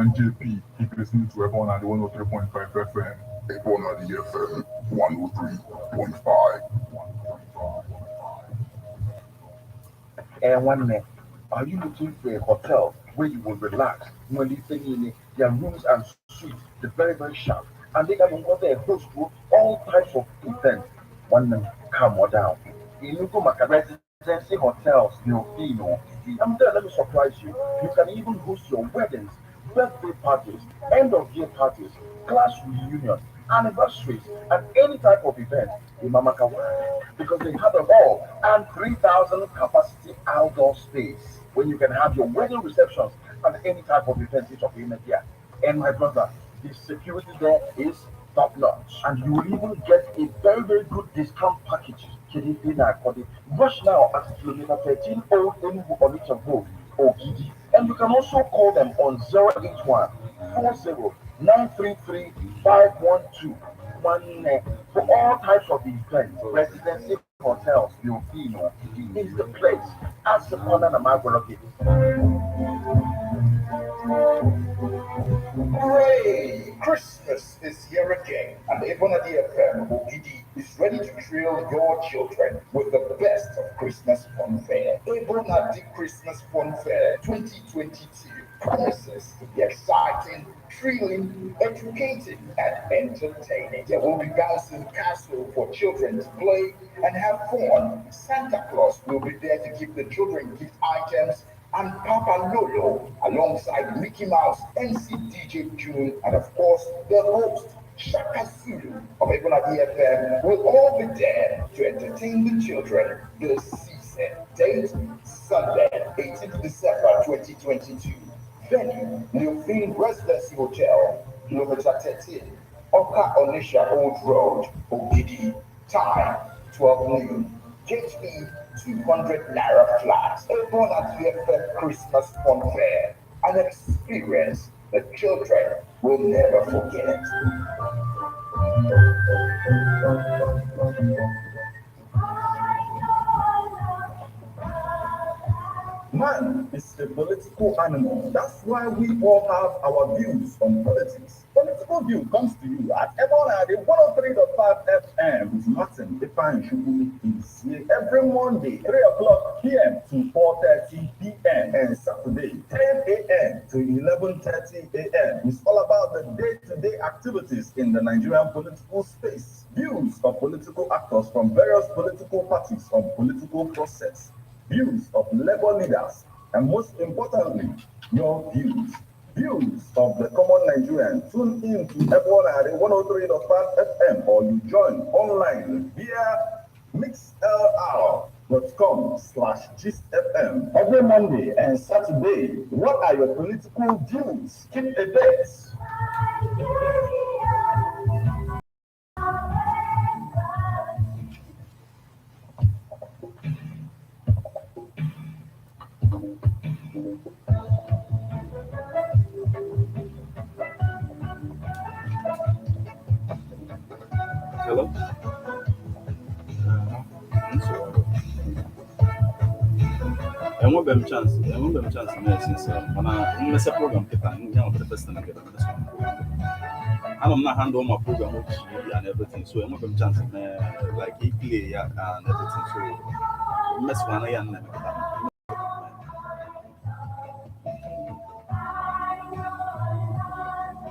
JP, keep listening to everyone at the 103.5 FM. Everyone at the FM 103.5. And one night, are you looking for a hotel where you will relax? When you think in their rooms and suites, they're very sharp, and they can go there host to all types of events. One night, calm down. In Nuku Maka Residency Hotels, I'm there, let me surprise you. You can even host your weddings, birthday parties, end of year parties, class reunions, anniversaries, and any type of event in Mamaka because they have them all and 3,000 capacity outdoor space where you can have your wedding receptions and any type of event each of you here. And my brother, the security there is top notch, and you will even get a very good discount package. Rush now at kilometer 13 Old Enugu Onitsha Road, Ogidi, and you can also call them on 081 40 933 512 for all types of events. Residency Hotels, Filipino, is the place. As the corner of Magologi. Hooray! Christmas is here again, and Ebonadi FM Ogidi is ready to thrill your children with the best of Christmas fun fair. Ebonadi Christmas Fun Fair 2022 promises to be exciting, thrilling, educating, and entertaining. There will be bouncing castle for children to play and have fun. Santa Claus will be there to give the children gift items and Papa Lolo alongside Mickey Mouse, MC DJ June, and of course the host Shaka Zulu of Ebonadi FM will all be there to entertain the children this season. Date Sunday, 18th December 2022. Venue New Field Residency Hotel, kilometer 13, Oka Onisha Old Road, Ogidi. Time 12 noon. Gate fee 200 naira flat. Everyone at VFF Christmas Fun Fair. An experience the children will never forget. Man is a political animal. That's why we all have our views on politics. Political View comes to you at Ebonadi 103.5 FM with Martin Ifan Shubumi is here every Monday, 3 o'clock p.m. to 4:30 p.m. and Saturday, 10 a.m. to 11:30 a.m. It's all about the day-to-day activities in the Nigerian political space. Views of political actors from various political parties on political process, views of labor leaders, and most importantly, your views. Views of the common Nigerian. Tune in to everyone at 103.5 FM or you join online via mixlr.com/gistfm every Monday and Saturday. What are your political views? Keep the dates. Hello? And one better chance na since when I mess a program the first time I get on this one. I'm not handle my program and everything, so I'm not chance like play and everything. So mess one and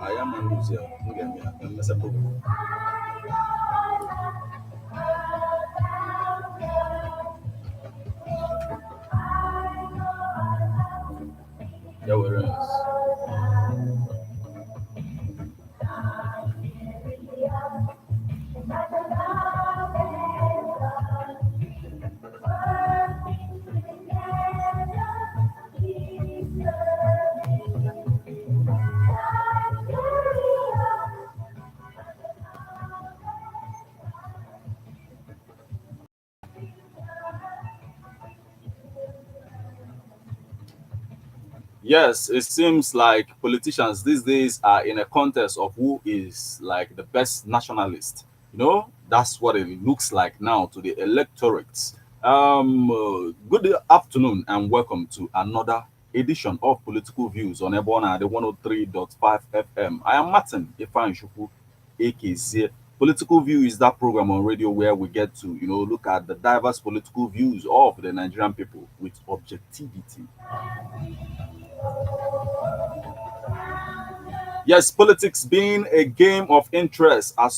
I am a loser. I'm mess a program. Yeah, where else? Yes, it seems like politicians these days are in a contest of who is like the best nationalist. That's what it looks like now to the electorates. Good afternoon and welcome to another edition of Political Views on Ebona, the 103.5 FM. I am Martin Ifan AKZ. Political View is that program on radio where we get to, look at the diverse political views of the Nigerian people with objectivity. Yes, politics being a game of interest as,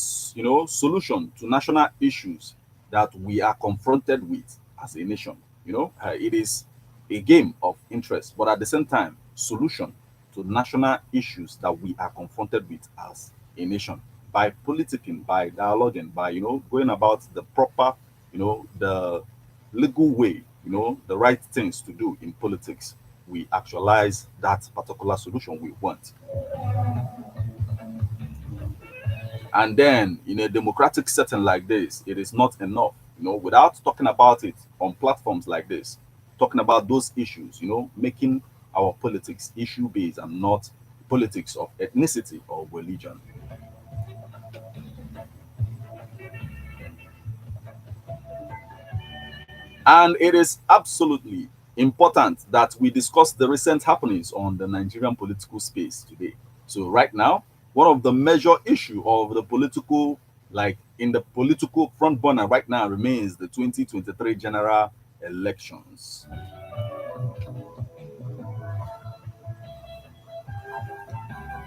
solution to national issues that we are confronted with as a nation. It is a game of interest, but at the same time, solution to national issues that we are confronted with as a nation by politicking, by dialoguing, by, going about the proper, the legal way, the right things to do in politics. We actualize that particular solution we want. And then in a democratic setting like this, it is not enough, without talking about it on platforms like this, talking about those issues, making our politics issue based and not politics of ethnicity or religion. And it is absolutely important that we discuss the recent happenings on the Nigerian political space today. So right now, one of the major issue of the political, like in the political front burner right now remains the 2023 general elections.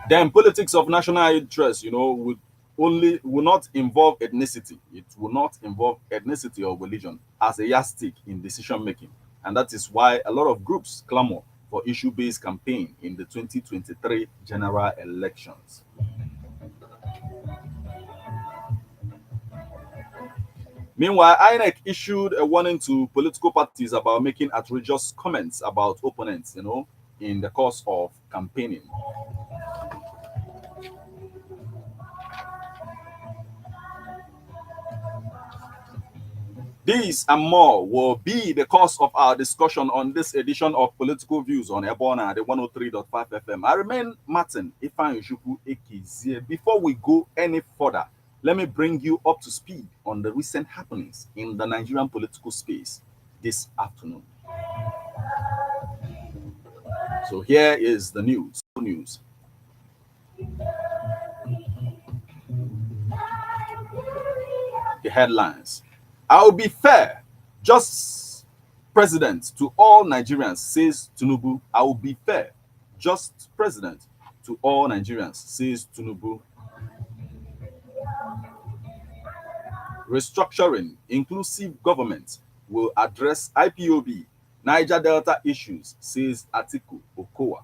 Then politics of national interest, will not involve ethnicity. It will not involve ethnicity or religion as a yardstick in decision making. And that is why a lot of groups clamor for issue-based campaign in the 2023 general elections. Meanwhile, INEC issued a warning to political parties about making outrageous comments about opponents, in the course of campaigning. These and more will be the cause of our discussion on this edition of Political Views on Ebona, the 103.5 FM. I remain Martin Ifan Ekizie. Before we go any further, let me bring you up to speed on the recent happenings in the Nigerian political space this afternoon. So here is the news. The headlines. I will be fair, just president to all Nigerians, says Tinubu. I will be fair, just president to all Nigerians, says Tinubu. Restructuring, inclusive government will address IPOB, Niger Delta issues, says Atiku, Okowa.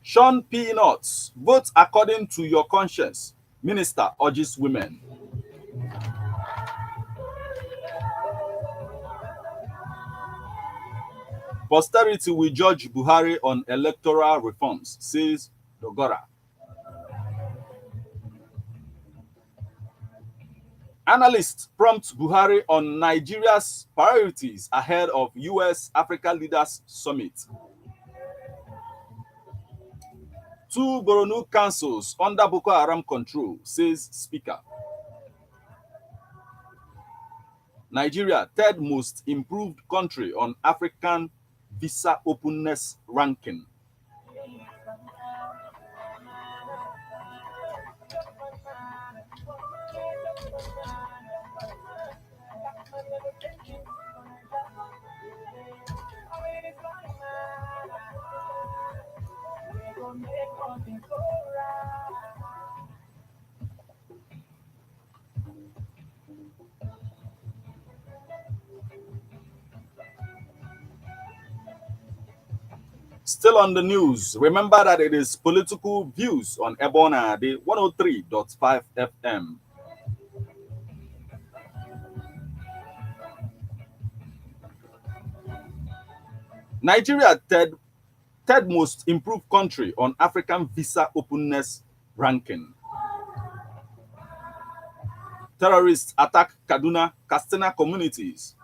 Sean Peanuts, vote according to your conscience. Minister urges women. Posterity will judge Buhari on electoral reforms, says Dogora. Analysts prompt Buhari on Nigeria's priorities ahead of US Africa Leaders Summit. 2 Borno councils under Boko Haram control, says Speaker. Nigeria, third most improved country on African visa openness ranking. Still on the news, remember that it is Political Views on Ebona, the 103.5 FM. Nigeria, third most improved country on African visa openness ranking. Terrorists attack Kaduna, Katsina communities.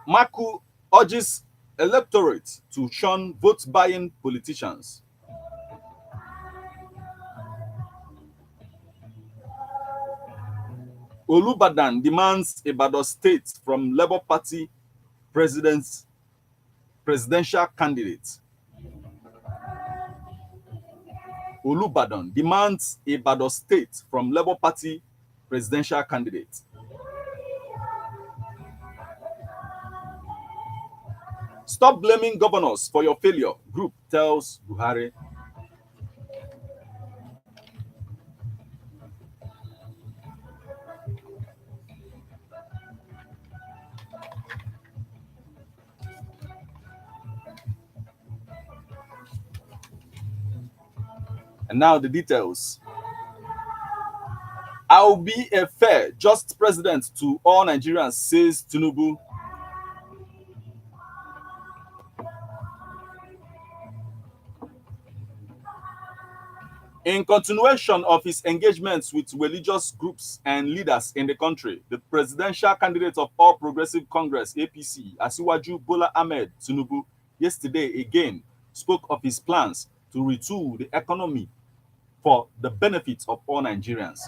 Maku urges electorate to shun vote-buying politicians. Olubadan demands Ibadan State from Labour Party presidential candidate. Olubadan demands Ibadan State from Labour Party presidential candidate. Stop blaming governors for your failure, group tells Buhari. And now the details. I'll be a fair, just president to all Nigerians, says Tinubu. In continuation of his engagements with religious groups and leaders in the country, the presidential candidate of All Progressive Congress, APC, Asiwaju Bola Ahmed Tinubu, yesterday again spoke of his plans to retool the economy for the benefit of all Nigerians.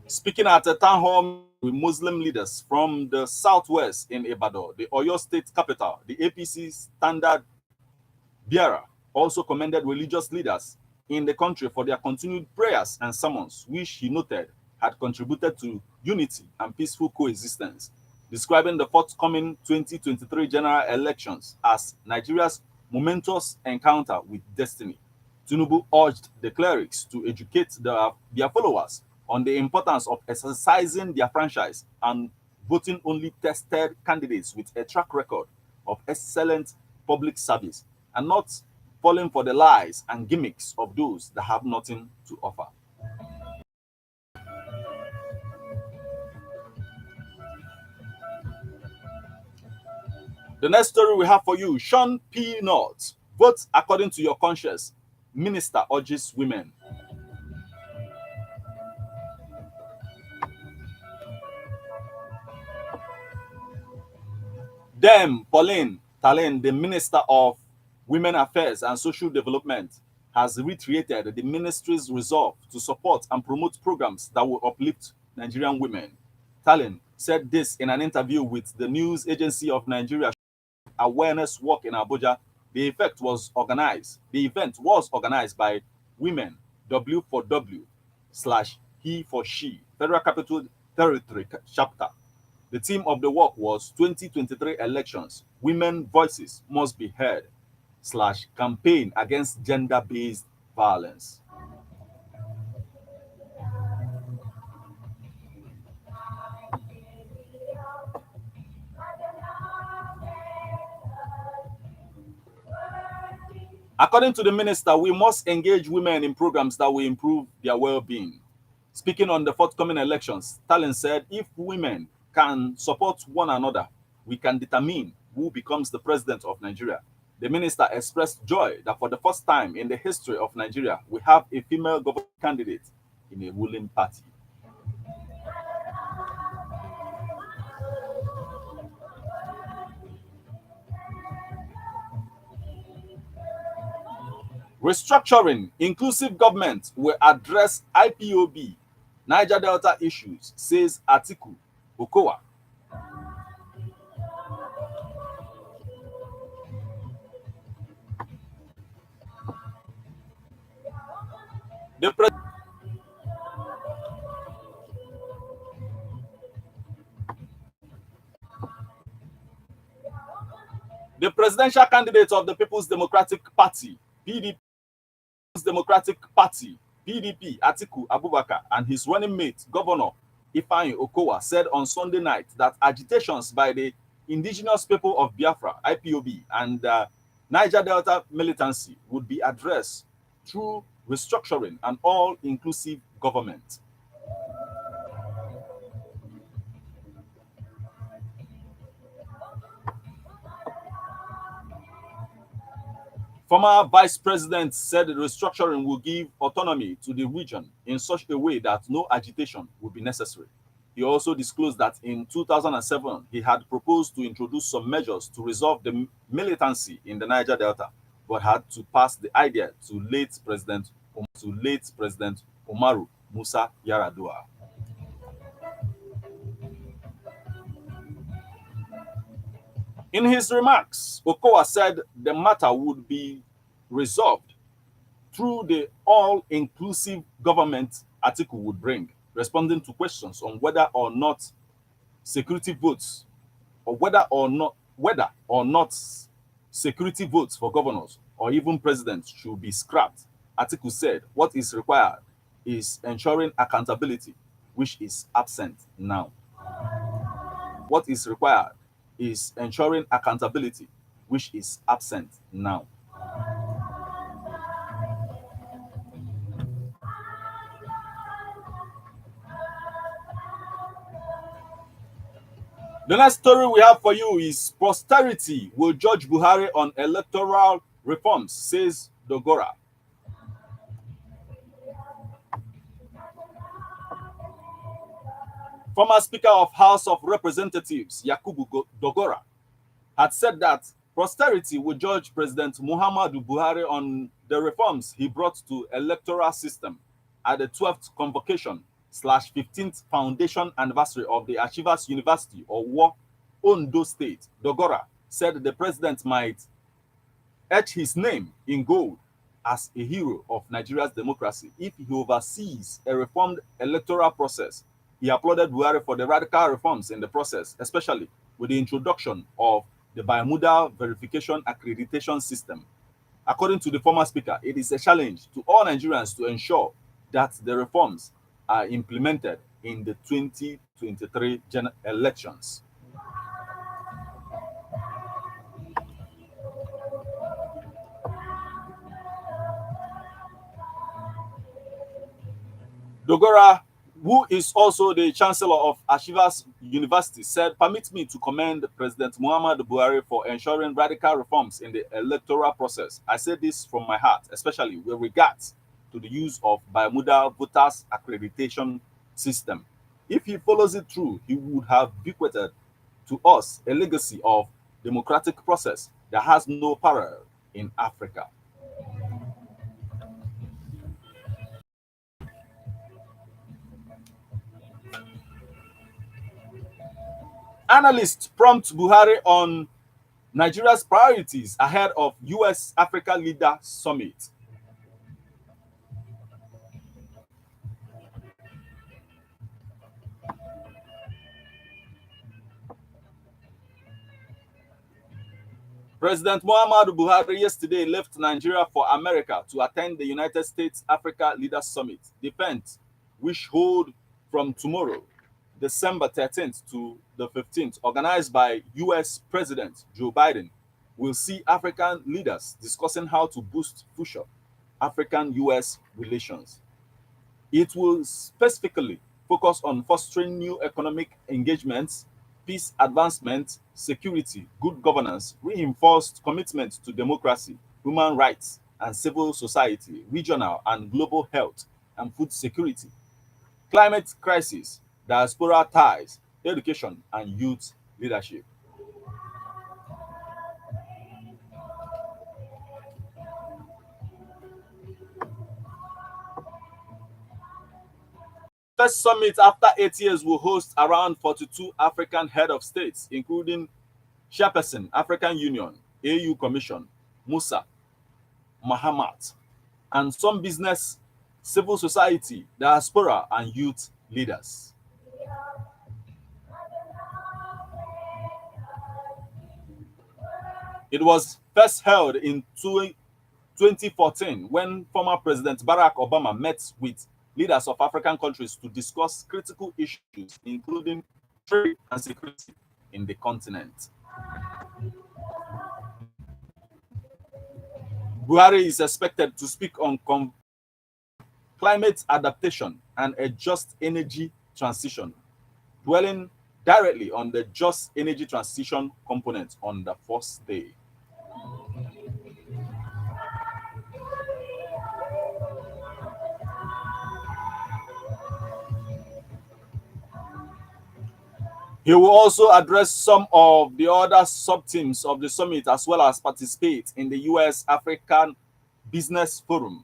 Speaking at a town hall with Muslim leaders from the southwest in Ibadan, the Oyo State capital, the APC standard bearer also commended religious leaders in the country for their continued prayers and sermons, which he noted had contributed to unity and peaceful coexistence, describing the forthcoming 2023 general elections as Nigeria's momentous encounter with destiny. Tinubu urged the clerics to educate their followers on the importance of exercising their franchise and voting only tested candidates with a track record of excellent public service and not falling for the lies and gimmicks of those that have nothing to offer. The next story we have for you, Sean P. North. Vote according to your conscience. Minister urges women. Pauline Talen, the Minister of Women Affairs and Social Development, has reiterated the ministry's resolve to support and promote programs that will uplift Nigerian women. Talen said this in an interview with the news agency of Nigeria Awareness Walk in Abuja. The event was organized by Women W4W/He for She Federal Capital Territory Chapter. The theme of the walk was 2023 elections, women voices must be heard / campaign against gender-based violence. According to the minister, we must engage women in programs that will improve their well-being. Speaking on the forthcoming elections, Talen said, if women can support one another, we can determine who becomes the president of Nigeria. The minister expressed joy that for the first time in the history of Nigeria, we have a female government candidate in a ruling party. Restructuring, inclusive government will address IPOB, Niger Delta issues, says Atiku, Okowa. The presidential candidate of the People's Democratic Party, PDP, Atiku Abubakar, and his running mate, Governor Ifeanyi Okowa, said on Sunday night that agitations by the indigenous people of Biafra, IPOB, and Niger Delta militancy would be addressed through restructuring and all-inclusive government. Former vice president said the restructuring will give autonomy to the region in such a way that no agitation will be necessary. He also disclosed that in 2007, he had proposed to introduce some measures to resolve the militancy in the Niger Delta, but had to pass the idea to late President Umaru Musa Yar'Adua. In his remarks, Okowa said the matter would be resolved through the all-inclusive government Atiku would bring, responding to questions on whether or not security votes security votes for governors or even presidents should be scrapped. Atiku said what is required is ensuring accountability, which is absent now. What is required is ensuring accountability, which is absent now. The next story we have for you is posterity will judge Buhari on electoral reforms, says Dogora. Former Speaker of House of Representatives, Yakubu Dogora, had said that posterity will judge President Muhammadu Buhari on the reforms he brought to electoral system at the 12th convocation /15th foundation anniversary of the Achievers University or WA, Ondo State. Dogora said the president might etch his name in gold as a hero of Nigeria's democracy if he oversees a reformed electoral process. He applauded Buhari for the radical reforms in the process, especially with the introduction of the bimodal verification accreditation system. According to the former speaker, it is a challenge to all Nigerians to ensure that the reforms are implemented in the 2023 general elections. Dogora, who is also the Chancellor of Achievers University, said, "Permit me to commend President Muhammadu Buhari for ensuring radical reforms in the electoral process. I say this from my heart, especially with regards to the use of bimodal voters accreditation system. If he follows it through, he would have bequeathed to us a legacy of democratic process that has no parallel in Africa." Analysts prompt Buhari on Nigeria's priorities ahead of US Africa Leader Summit. President Muhammadu Buhari yesterday left Nigeria for America to attend the United States Africa Leaders Summit, the event, which hold from tomorrow, December 13th to the 15th, organized by US President Joe Biden, will see African leaders discussing how to boost future African-US relations. It will specifically focus on fostering new economic engagements, peace advancement, security, good governance, reinforced commitment to democracy, human rights and civil society, regional and global health and food security, climate crisis, diaspora ties, education, and youth leadership. First summit after 8 years will host around 42 African head of states, including Chairperson, African Union, AU Commission, Musa Mahamat, and some business, civil society, diaspora, and youth leaders. It was first held in 2014 when former President Barack Obama met with leaders of African countries to discuss critical issues, including trade and security in the continent. Buhari is expected to speak on climate adaptation and a just energy transition, dwelling directly on the just energy transition component on the first day. He will also address some of the other sub-teams of the summit as well as participate in the U.S. African Business Forum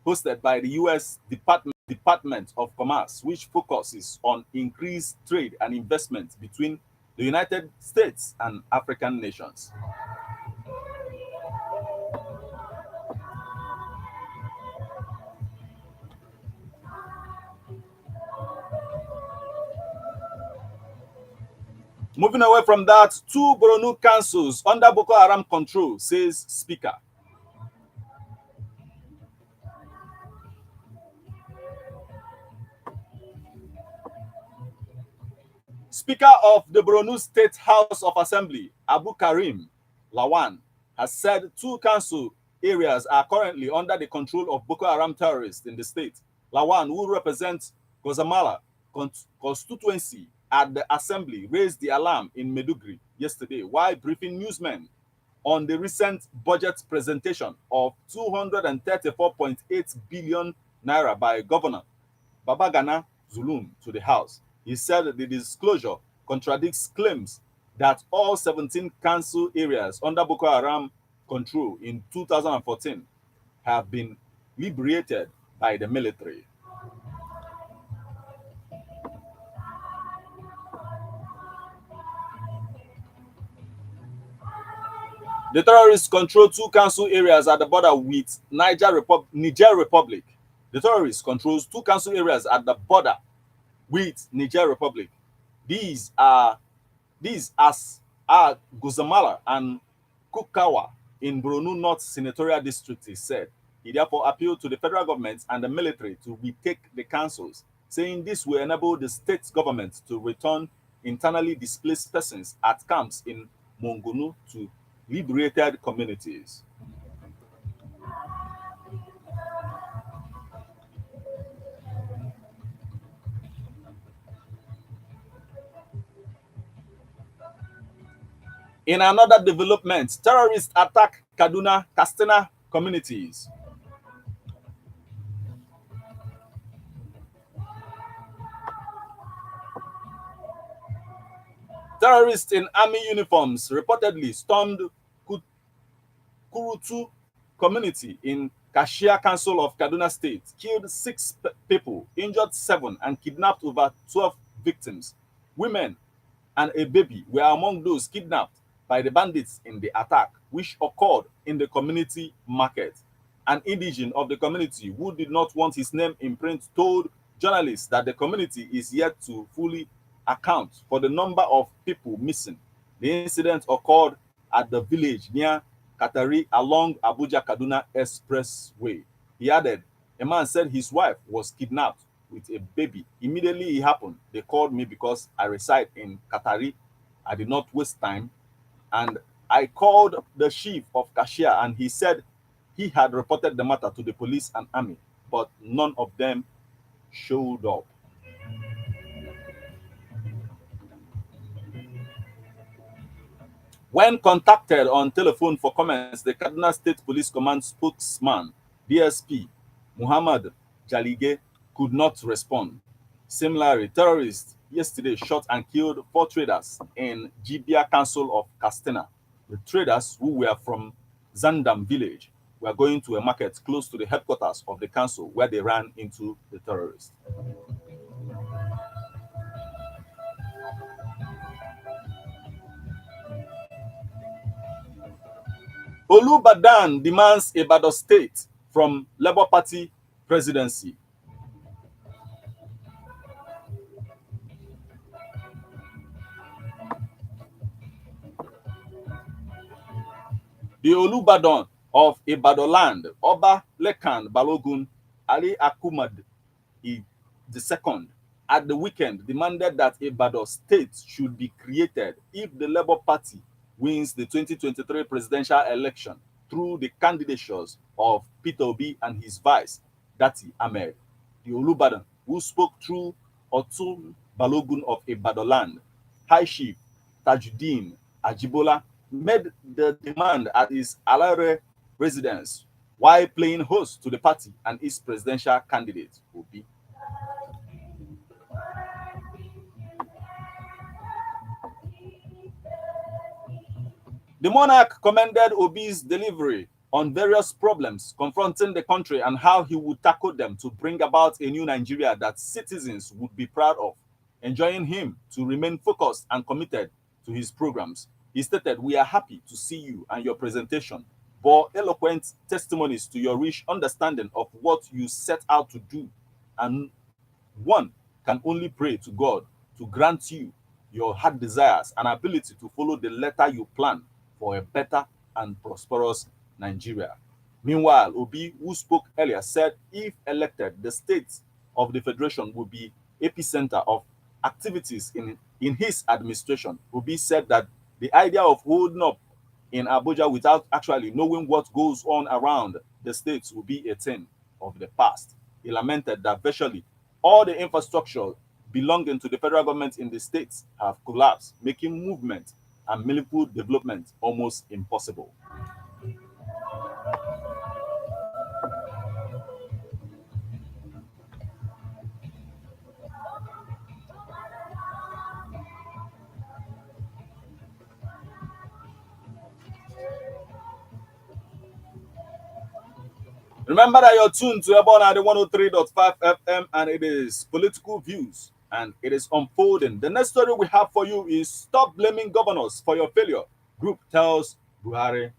hosted by the U.S. Department of Commerce, which focuses on increased trade and investment between the United States and African nations. Moving away from that, 2 Borno councils under Boko Haram control, says Speaker. Speaker of the Borno State House of Assembly, Abu Karim Lawan, has said 2 council areas are currently under the control of Boko Haram terrorists in the state. Lawan, who represents Gozamala constituency at the assembly, raised the alarm in Meduguri yesterday while briefing newsmen on the recent budget presentation of 234.8 billion naira by Governor Babagana Zulum to the House. He said that the disclosure contradicts claims that all 17 council areas under Boko Haram control in 2014 have been liberated by the military. The terrorists control 2 council areas at the border with Niger Republic. The terrorists controls 2 council areas at the border with Niger Republic. These are Guzamala and Kukawa in Borno North Senatorial District, he said. He therefore appealed to the federal government and the military to retake the councils, saying this will enable the state government to return internally displaced persons at camps in Mongunu to liberated communities. In another development, terrorists attack Katsina communities. Terrorists in army uniforms reportedly stormed Kurutu community in Kashia Council of Kaduna State, killed 6 people, injured 7, and kidnapped over 12 victims. Women and a baby were among those kidnapped by the bandits in the attack, which occurred in the community market. An indigene of the community who did not want his name in print told journalists that the community is yet to fully account for the number of people missing. The incident occurred at the village near Katari along Abuja-Kaduna Expressway. He added, a man said his wife was kidnapped with a baby. Immediately it happened, they called me because I reside in Katari. I did not waste time. And I called the chief of Kashia and he said he had reported the matter to the police and army, but none of them showed up. When contacted on telephone for comments, the Kaduna State Police Command spokesman, DSP Muhammad Jalige, could not respond. Similarly, terrorists yesterday shot and killed 4 traders in Jibia Council of Katsina. The traders, who were from Zandam village, were going to a market close to the headquarters of the council where they ran into the terrorists. Olubadan demands Ibadan State from Labour Party presidency. The Olubadan of Ibadan-land, Oba Lekan Balogun Ali Akumad II, at the weekend demanded that Ibadan State should be created if the Labour Party wins the 2023 presidential election through the candidatures of Peter Obi and his vice, Dati Ahmed. The Olubadan, who spoke through Otun Balogun of Ibadan-land, High Chief Tajuddin Ajibola, made the demand at his Alare residence while playing host to the party and its presidential candidate, Obi. The monarch commended Obi's delivery on various problems confronting the country and how he would tackle them to bring about a new Nigeria that citizens would be proud of, enjoining him to remain focused and committed to his programs. He stated, "We are happy to see you and your presentation bore eloquent testimonies to your rich understanding of what you set out to do, and one can only pray to God to grant you your heart desires and ability to follow the letter you plan for a better and prosperous Nigeria." Meanwhile, Obi, who spoke earlier, said if elected, the state of the federation will be epicenter of activities in his administration. Obi said that the idea of holding up in Abuja without actually knowing what goes on around the states will be a thing of the past. He lamented that virtually all the infrastructure belonging to the federal government in the states have collapsed, making movement and meaningful development almost impossible. Remember that you're tuned to Ebon at the 103.5 FM and it is Political Views and it is unfolding. The next story we have for you is "Stop blaming governors for your failure," group tells Buhari.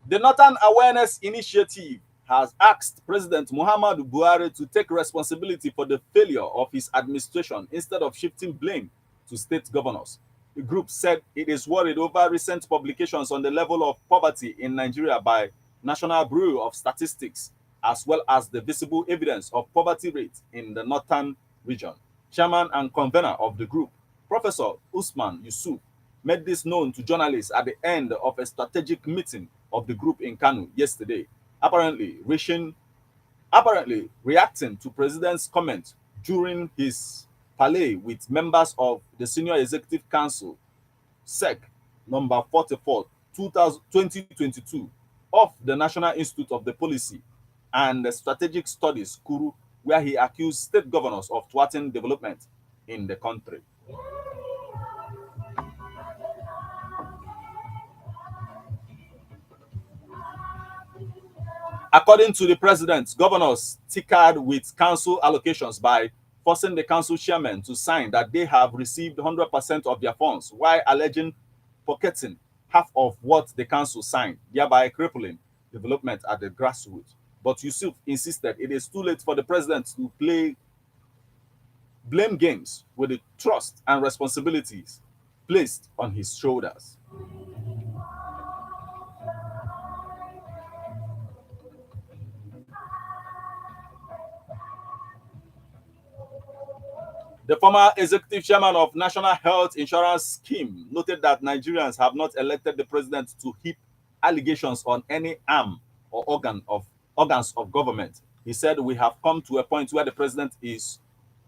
The Northern Awareness Initiative has asked President Muhammadu Buhari to take responsibility for the failure of his administration instead of shifting blame to state governors. The group said it is worried over recent publications on the level of poverty in Nigeria by National Bureau of Statistics, as well as the visible evidence of poverty rate in the northern region. Chairman and convener of the group, Professor Usman Yusuf, made this known to journalists at the end of a strategic meeting of the group in Kano yesterday, apparently reacting to President's comment during his parley with members of the Senior Executive Council, SEC number 44, 2022, of the National Institute of the Policy and the Strategic Studies, Kuru, where he accused state governors of thwarting development in the country. According to the president, governors tinkered with council allocations by forcing the council chairman to sign that they have received 100% of their funds, while alleging pocketing half of what the council signed, thereby crippling development at the grassroots. But Yusuf insisted it is too late for the president to play blame games with the trust and responsibilities placed on his shoulders. The former executive chairman of National Health Insurance Scheme noted that Nigerians have not elected the president to heap allegations on any arm or organs of government. He said, "We have come to a point where the president is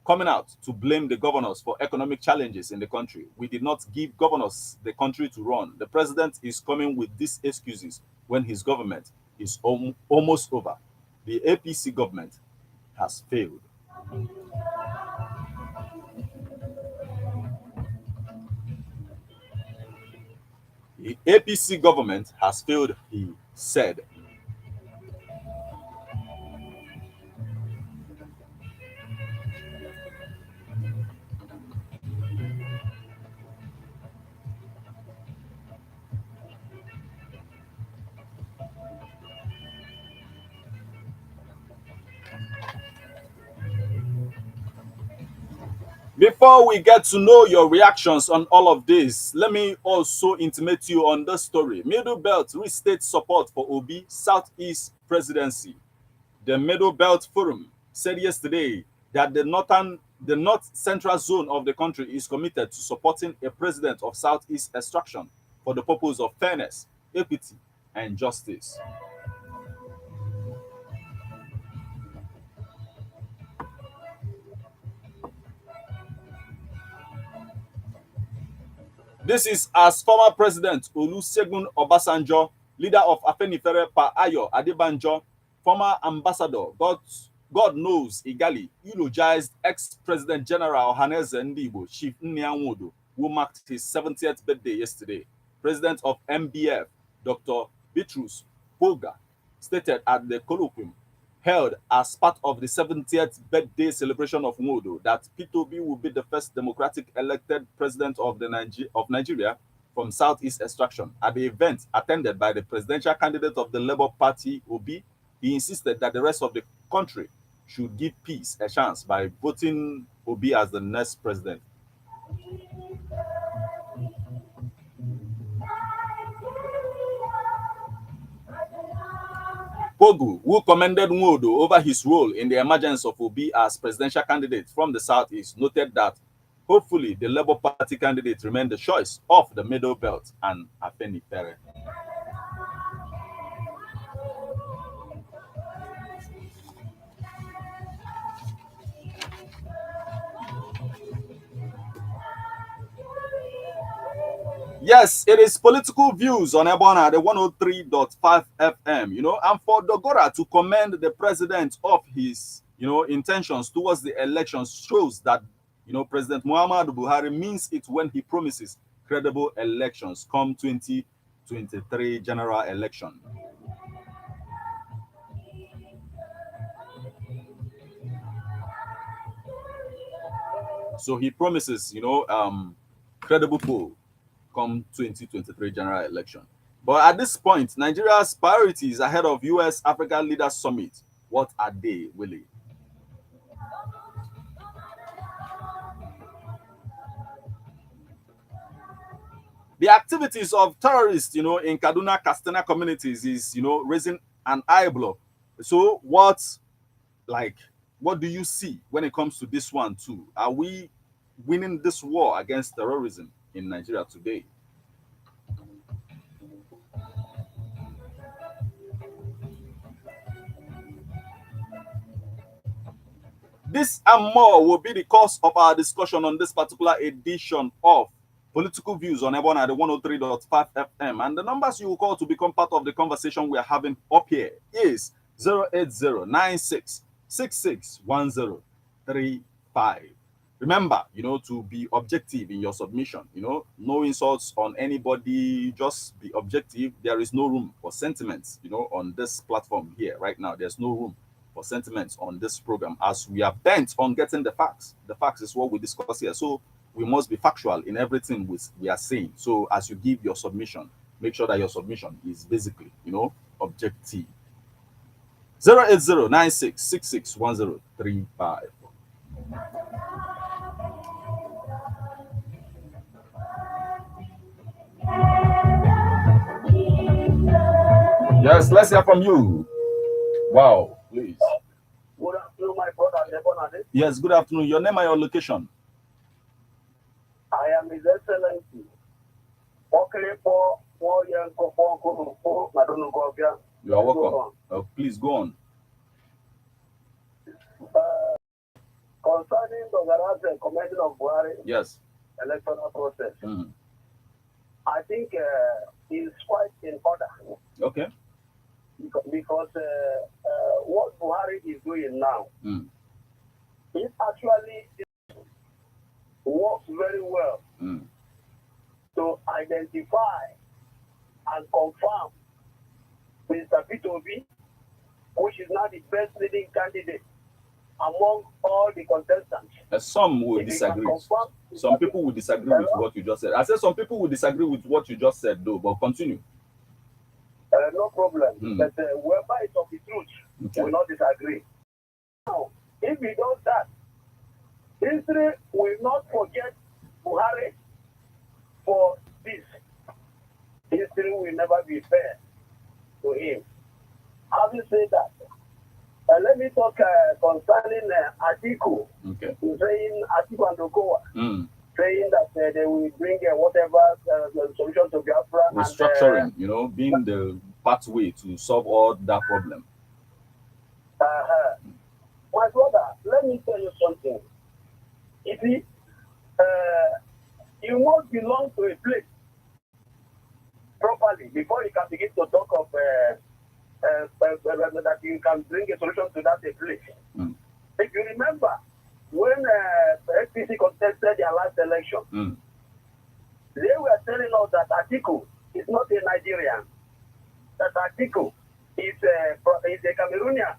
coming out to blame the governors for economic challenges in the country. We did not give governors the country to run. The president is coming with these excuses when his government is almost over. The APC government has failed." The APC government has failed, he said. Before we get to know your reactions on all of this, let me also intimate you on this story. Middle Belt restates support for Obi Southeast presidency. The Middle Belt Forum said yesterday that the North Central zone of the country is committed to supporting a president of Southeast extraction for the purpose of fairness, equity, and justice. This is as former President Olusegun Obasanjo, leader of Afenifere Pa Ayo Adebanjo, Former ambassador, God knows Igali, eulogized ex-president General Ohaneze Ndibo, Chief Nnianwodo, who marked his 70th birthday yesterday. President of MBF, Dr. Bitrus Boga, stated at the colloquium held as part of the 70th birthday celebration of Nwodo that P2B will be the first democratic elected president of Nigeria from Southeast extraction. At the event attended by the presidential candidate of the Labour Party, Obi, he insisted that the rest of the country should give peace a chance by voting Obi as the next president. Pogu, who commended Nwodo over his role in the emergence of Obi as presidential candidate from the Southeast, noted that hopefully the Labour Party candidate remained the choice of the Middle Belt and Afenifere. Yes, it is political views on Ebona, the 103.5 FM, and for Dogora to commend the president of his, intentions towards the elections shows that, President Muhammadu Buhari means it when he promises credible elections come 2023 general election. So he promises, credible poll come 2023 general election. But at this point, Nigeria's priorities ahead of US Africa Leaders Summit, what are they, Willie? The activities of terrorists, in Kaduna, Katsina communities is, raising an eyebrow. So what do you see when it comes to this one too? Are we winning this war against terrorism in Nigeria today? This and more will be the cause of our discussion on this particular edition of Political Views on Ebona, the 103.5 FM. And the numbers you will call to become part of the conversation we are having up here is 08096661035. Remember, to be objective in your submission. No insults on anybody. Just be objective. There is no room for sentiments, on this platform here right now. There's no room for sentiments on this program, as we are bent on getting the facts. The facts is what we discuss here. So we must be factual in everything we are saying. So as you give your submission, make sure that your submission is basically, objective. 08096661035. Yes, let's hear from you. Wow, please. Good afternoon, my brother. Yes, good afternoon. Your name and your location? I am His Excellency. You are welcome. Please go on. Concerning the Garage Commission of Buhari, yes, electoral process, I think it's quite in order. Okay. Because what Buhari is doing now, it actually works very well to identify and confirm Mr. P2B, which is now the best leading candidate among all the contestants. Some will disagree. Some people will disagree with what you just said. I said some people will disagree with what you just said, though, but continue. No problem. But whoever is of the truth will not disagree. Now, if we don't that, history will not forget Buhari for this. History will never be fair to him. Having said that, let me talk concerning Atiku. Okay. Saying Atiku and Okowa. Saying that they will bring whatever solution to Biafra. Restructuring, being the pathway to solve all that problem. My brother, let me tell you something. You see, you must belong to a place properly before you can begin to talk of that you can bring a solution to that place. If you remember, when FPC contested their last election, they were telling us that Atiku is not a Nigerian, that Atiku is a Cameroonian,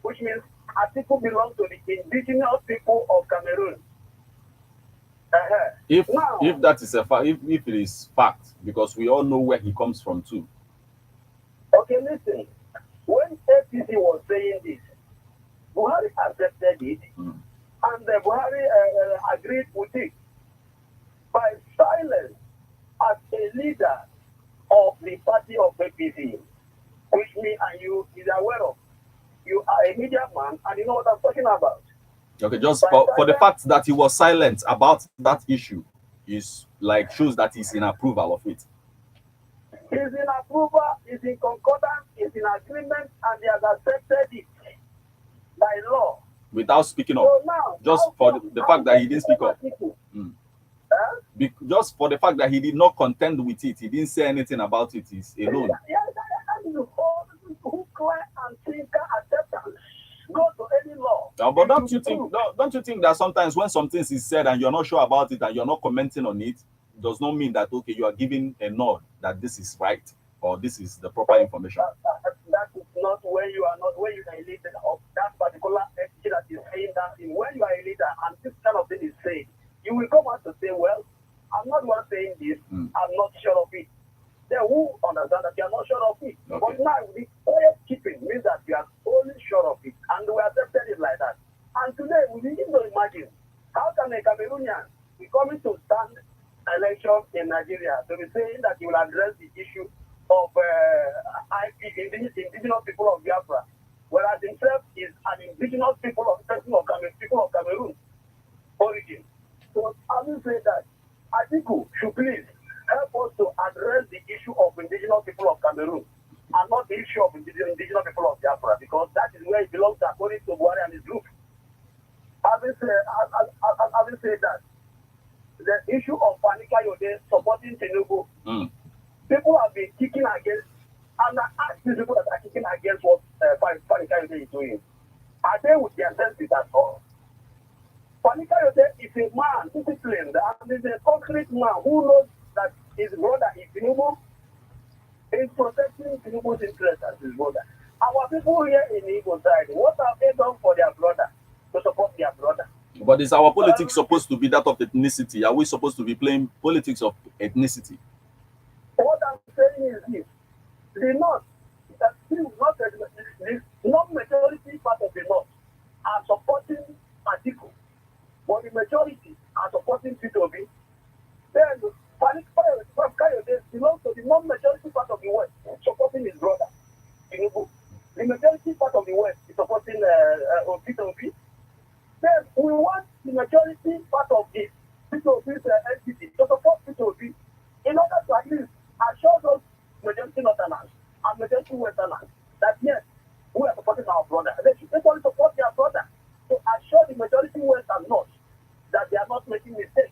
which means Atiku belongs to the indigenous people of Cameroon. If that is a fact, if it is fact, because we all know where he comes from too. Okay, listen. When APC was saying this, Buhari accepted it, and Buhari agreed with it by silence as a leader of the party of APC, which me and you is aware of. You are a media man, and you know what I'm talking about. Okay, just for the fact that he was silent about that issue is like shows that he's in approval of it. He's in approval, he's in concordance, he's in agreement, and he has accepted it by law. Without speaking up. So now, just for the fact that he didn't speak up. Just for the fact that he did not contend with it, he didn't say anything about it, he's alone. Who cry and think acceptance go to any law. But don't you think that sometimes when something is said and you're not sure about it and you're not commenting on it, does not mean that okay, you are giving a nod that this is right or this is the proper information? That is not when you are a leader of that particular entity that is saying that thing. When you are a leader and this kind of thing is said, you will come out to say, well, I'm not the one saying this, I'm not sure of it. Then who understand that you are not sure of it? Okay. But now the quiet keeping means that you are only sure of it, and we accepted it like that. And today we begin to imagine how can a Cameroonian be coming to stand election in Nigeria to be saying that he will address the issue of indigenous people of Biafra, whereas himself is an indigenous people of Cameroon origin. So I will say that Atiku should please help us to address the issue of indigenous people of Cameroon and not the issue of indigenous people of Biafra, because that is where it belongs according to Buhari and his group. Having said that, the issue of Panika Yode supporting Tinubu, people have been kicking against, and I ask these people that are kicking against what Panika Yode is doing. Are they with their senses at all? Panika Yode is a man disciplined and is a concrete man who knows that his brother is Tinubu, is protecting Tinubu's interest as his brother. Our people here in the Igbo side, what have they done for their brother to support their brother? But is our politics supposed to be that of ethnicity? Are we supposed to be playing politics of ethnicity? What I'm saying is this: the North, that still not the non-majority part of the North are supporting Atiku, but the majority are supporting P2B. Then Kayode belongs to the non-majority part of the West, supporting his brother, Tinubu. The majority part of the West is supporting P2B. Then we want the majority part of the P2B's entity to support P2B in order to at least assure those majority Northerners and majority Westerners that yes, we are supporting our brother. They should equally support their brother to assure the majority West and North that they are not making mistakes.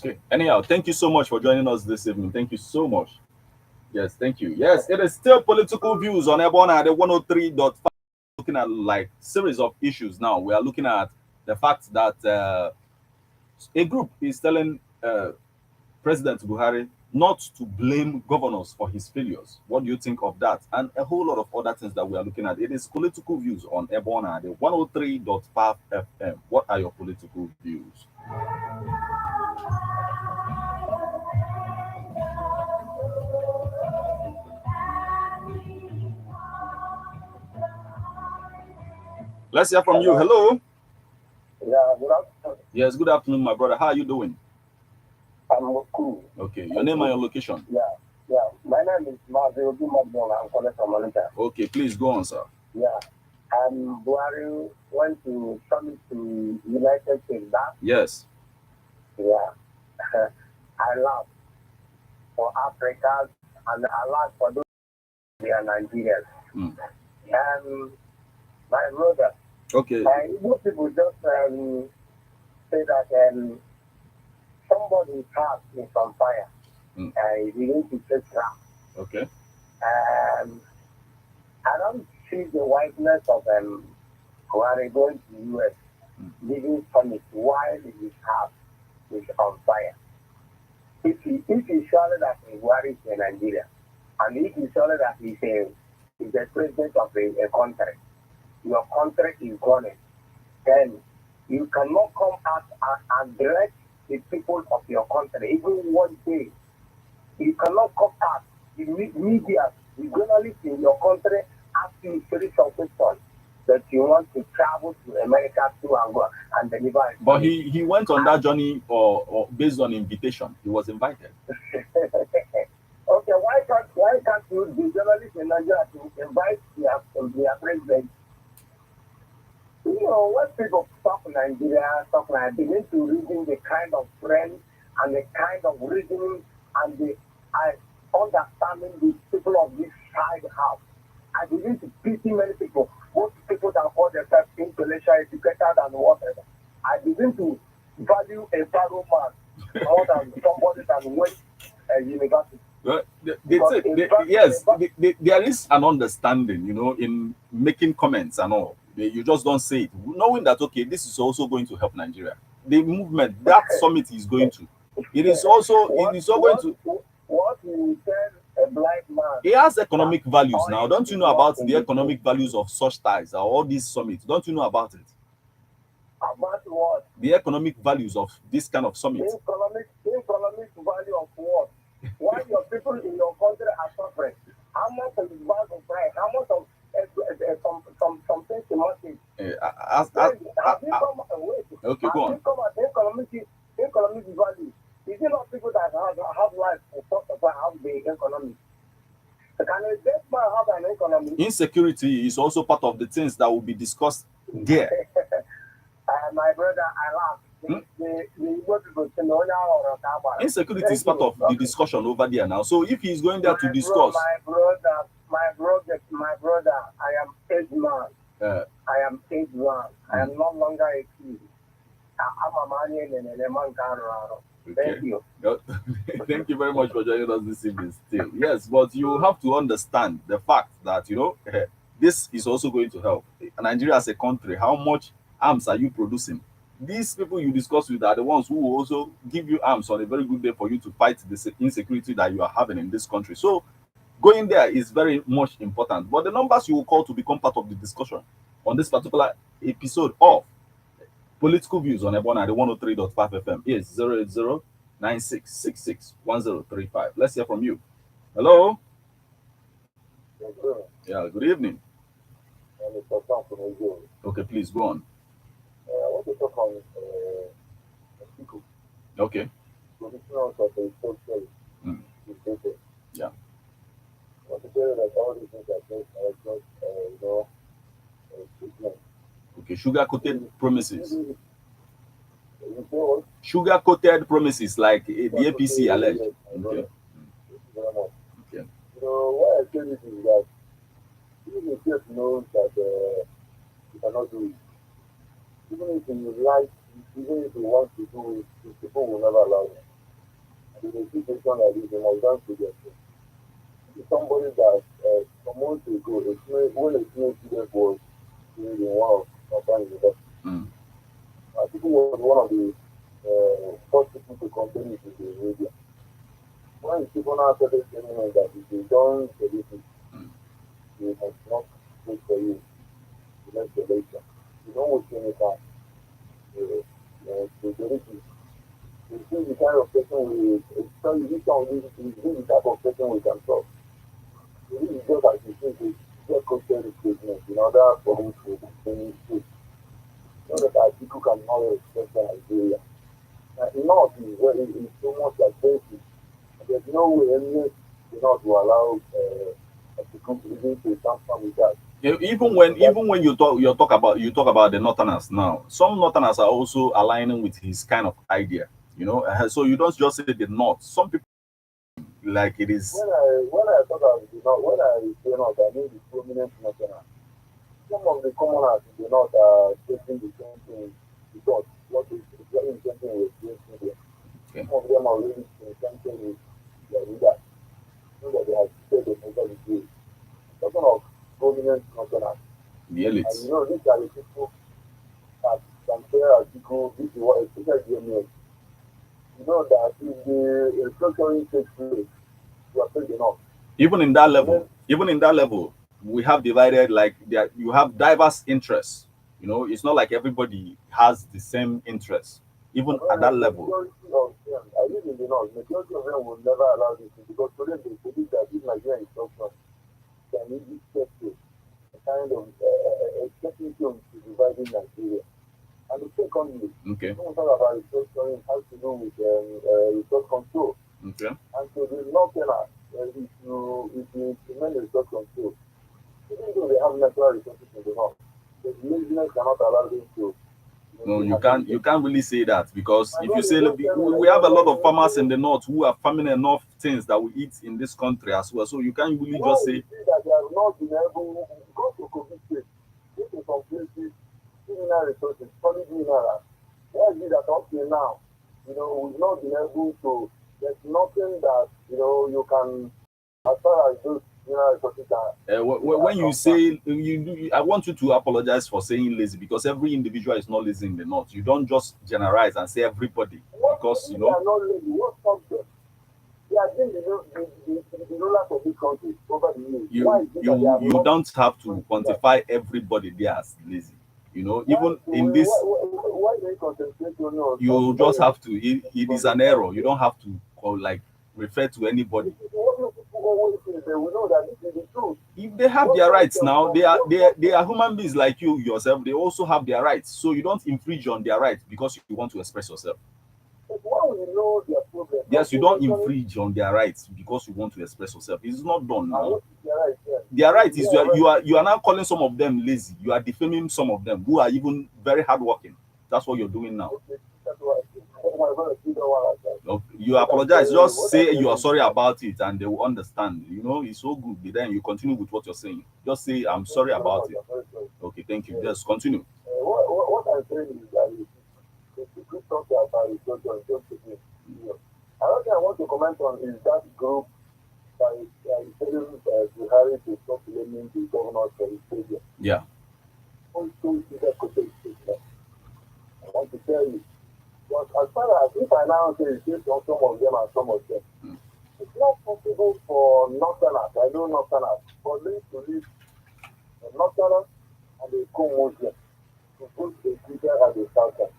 Okay. Anyhow, thank you so much for joining us this evening. Thank you so much. Yes, thank you. Yes, it is still political views on Ebona at 103.5. Looking at like series of issues now. We are looking at the fact that a group is telling President Buhari not to blame governors for his failures. What do you think of that? And a whole lot of other things that we are looking at. It is political views on Ebona, the 103.5 FM. What are your political views? Let's hear from you. Hello. Yeah, good afternoon. Yes, good afternoon, my brother. How are you doing? I'm cool. Okay, your name and your location. Yeah. My name is Mazel Magdon. I'm calling from Malika. Okay, please go on, sir. Yeah. Buhari went to summit to United States. Yes. Yeah. I laugh for Africans and I laugh for those who are Nigerians. My brother. Okay. Most people just say that somebody's heart is on fire. You need to take crap. Okay. I don't see the whiteness of Buhari going to the US, leaving summit while his house is on fire. If he surely that Buhari is in Nigeria, and if he surely that he's the president of a country, your country is gone, then you cannot come out and address the people of your country, even one day. You cannot come out, the media, the journalists in your country ask you a series of questions that you want to travel to America to and deliver. But he went on that journey or based on invitation. He was invited. Okay, why can't you, the journalists in Nigeria, to invite their president? You know, when people talk Nigeria, they need to reason the kind of friends and the kind of reasoning and the understanding the people of this side have. I begin to pity many people, most people that call themselves intellectual, educated, and whatever. I begin to value a barrow man more than somebody that went a university. Well, there is an understanding, you know, in making comments and all. You just don't say it, knowing that okay, this is also going to help Nigeria. The movement that summit is going to. It is also going to. What you tell a blind man? It has economic values now. Don't you know about the economic values of such ties or all these summits? Don't you know about it? About what? The economic values of this kind of summit. Economic value of what? Why your people in your country are suffering? How much of the bag of rice? How much of some things you must eat? Okay, go on. Come at economic value. Is it not people that have life first of all have the economy? Can a dead man have an economy? Insecurity is also part of the things that will be discussed there. My brother, I laugh. Insecurity is part of the discussion over there now. So if he's going there to discuss, my brother, I am age man. I am age man. I am no longer a kid. I'm a man and a man. Thank you. Thank you very much for joining us this evening. Still, yes, but you have to understand the fact that this is also going to help Nigeria as a country. How much arms are you producing? These people you discuss with are the ones who will also give you arms on a very good day for you to fight the insecurity that you are having in this country. So going there is very much important. But the numbers you will call to become part of the discussion on this particular episode of Political Views on Ebona, the 103.5 FM is 08096661035. Let's hear from you. Hello? Yeah, good evening. Okay, please go on. I want to talk on Atiku. Okay. Yeah. I want to tell you that all these things are just treatment. Okay, sugar-coated promises. Sugar-coated promises like the APC alleged. Okay. Okay. What I tell you is that even if you know that you cannot do it, even if you like, even if you want to do it, people will never allow you. And in a situation like this, you must dance with yourself. Somebody that some months ago, when a small student was in one of Japan University, I think he was one of the first people to complain in the media. When people now started telling him that if you don't believe it, you must not wait for you the next election. You don't waste any time. The the kind of person we tell you this the type of person we can talk. This is just like you think it's just consider statement in order for him to continue to. Not that Atiku can not respect Nigeria. Not is very so much advantage. There's no way any not to allow Atiku to even say something with that. Even when you talk about the Northerners now, some Northerners are also aligning with his kind of idea, So you don't just say the North. Some people like it is. When I talk about the North, when I say North, I mean the prominent Northerners. Some of the commoners in the North are taking the same thing because what is very interesting with this media. Some of them are really something with their leaders. So that they have said the mentality. Talking of prominent northerners. The And elites. you know, these are the people that can share Atiku, this is what especially the MES. You know that if the restructuring takes place, you are taking off. Even in that level, we have divided, like there, you have diverse interests. You know, it's not like everybody has the same interests. Even at that level. Majority of them, I live in the north, majority of them will never allow this because to them they believe that this Nigerian instruction can easily set to a kind of a technique of dividing Nigeria. And the secondly, Okay. when we talk about restructuring, it has to do with resource control. Okay. And so the northerners, if you implement resource control, even though they have natural resources in the north, the laziness cannot allow them to. No, you can't really say that, because if you say we have a lot of farmers in the north who are farming enough things that we eat in this country as well. So you can't really just say that they have not been able to go to COVID state, into some places, mineral resources, solid minerals. Why is it that up till now, we've not been able to, there's nothing that, you can, as far as those mineral resources are. when you say I want you to apologize for saying lazy, because every individual is not lazy in the north. You don't just generalize and say everybody, because they are not lazy. What stops them? They have been the rulers of this country over the years. You don't have to quantify everybody there as lazy. Even in this, why do you concentrate on you just have to. It is an error. You don't have to refer to anybody. If they have their rights now, they are human beings like you yourself. They also have their rights. So you don't infringe on their rights because you want to express yourself. Yes, you don't infringe on their rights because you want to express yourself. It's not done now. Their right is you are now calling some of them lazy. You are defaming some of them who are even very hardworking. That's what you're doing now. You apologize. Just say you are sorry about it, and they will understand. It's so good. Then you continue with what you're saying. Just say I'm sorry about it. Okay, thank you. Just continue. What I'm saying is that the secret talk about restructuring just to me. Another thing I want to comment on is that group that is telling Buhari to stop blaming the governors for his failure. Yeah. I want to tell you, but as far as if I now say it's based on some of them and some of them, it's not possible for northerners, I know northerners, for them to live a northerner and a co-Muslim to put a Peter and a southern.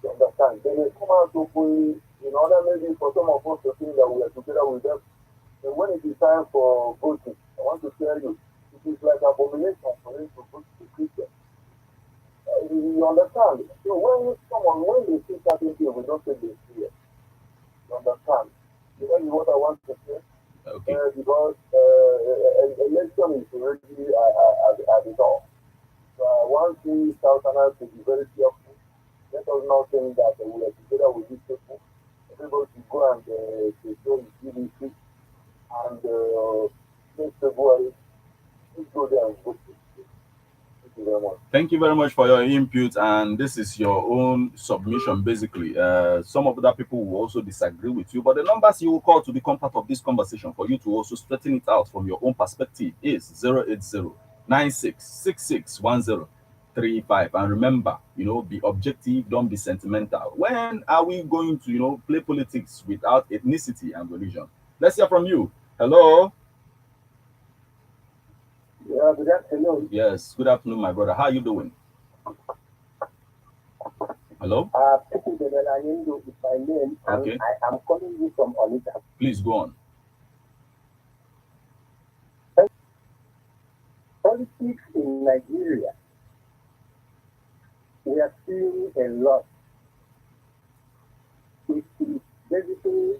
You understand? Then they come out openly, in order maybe for some of us to think that we are together with them. And when it is time for voting, I want to tell you, it is like abomination for them to vote to Christians. You understand? So when they see certain things, we don't say they fear. You understand? You know what I want to say? Okay. Because election is already at the door. So I want the Southerners to be very careful. Let us not think that we are together with these people. Everybody should go and show his GDP and next February, please go there and vote. Thank you very much. Thank you very much for your input, and this is your own submission basically. Some of the people will also disagree with you, but the numbers you will call to become part of this conversation for you to also straighten it out from your own perspective is 080-9666-1035. And remember, be objective, don't be sentimental. When are we going to play politics without ethnicity and religion? Let's hear from you. Hello. Yeah, good afternoon. Yes, good afternoon, my brother. How are you doing? Hello? People is my name. Okay. I am calling you from Onitsha. Please go on. Politics in Nigeria, we are seeing a lot. It is basically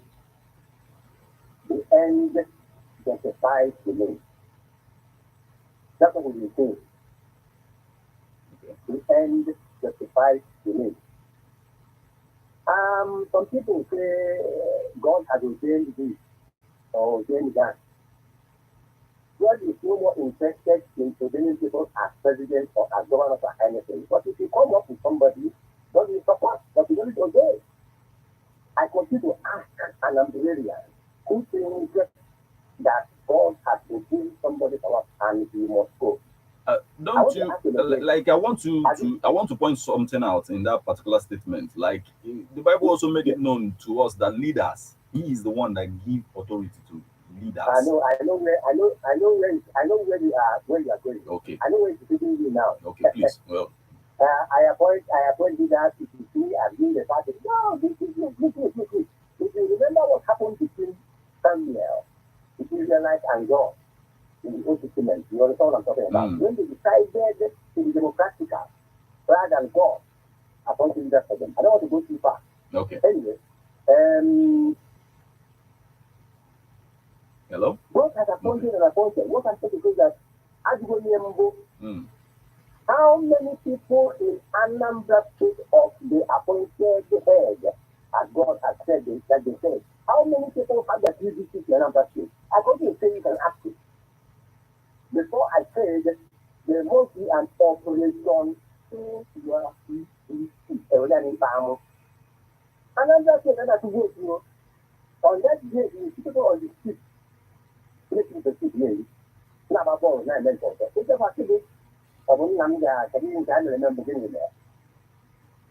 the end justifies the means. That's what we say. The end justifies the means. Some people say God has ordained this or ordained that. God is no more interested in ordaining people as president or as governor or anything. But if you come up with somebody, God will support, but you don't obey. I continue to ask an Ambularian who thinks that God has ordained somebody for us and we must go. Don't you like? I want to point something out in that particular statement. Like the Bible also made it known to us that leaders, He is the one that give authority to leaders. I know where you are going. Okay. I know where you're taking you now. Okay, please. Well, I appoint leaders to see and bring the party. No, this is look. If you remember what happened between Samuel, the Israelites and God in the Old Testament, you understand what I'm talking about? When they decided to be democratical rather than God appointing leaders for them. I don't want to go too far. Okay. Anyway, hello? God has appointed and appointed. What I'm saying is that how many people in Anambra State of the appointed head, as God has said that they said, how many people have that UDC in Anambra State? I go to say you can ask it. Before I said there must be an operation Anambra State and to vote, you know. On that day, the people on the street, making the street name, Nababo, 9 men for that. It's a facility. Of Namga, Kadin, remember beginning there.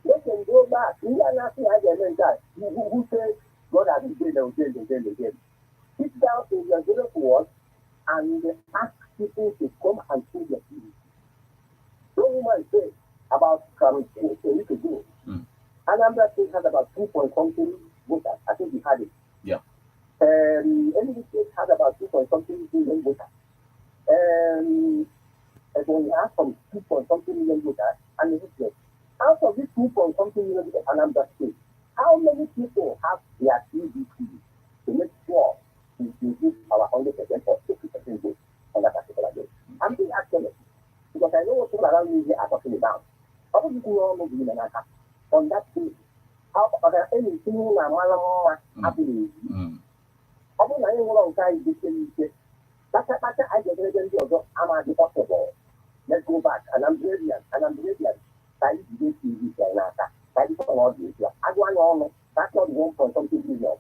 They can go back. We are not seeing the guy who says God has been again. Sit down in your zero word and ask people to come and see the TV. No woman said about a week ago. Anambra State has about 2 point something voters. I think we had it. Yeah. Any state has about 2 point something million voters. And when we have some 2 point something million voters, and it is out of these 2 point something million voters, Anambra State, how many people have their CDP to make sure we give our 100% or 50% vote on that particular day? I'm being asked because I know what people around me are talking about. How do you all know on that day? How about anything happening? I don't know what I'm saying. That's I get ready to go. I'm at the possible. Let's go back. And I'm brilliant. I did TV Nata. I did all this. I don't know. That's not 1 point something million.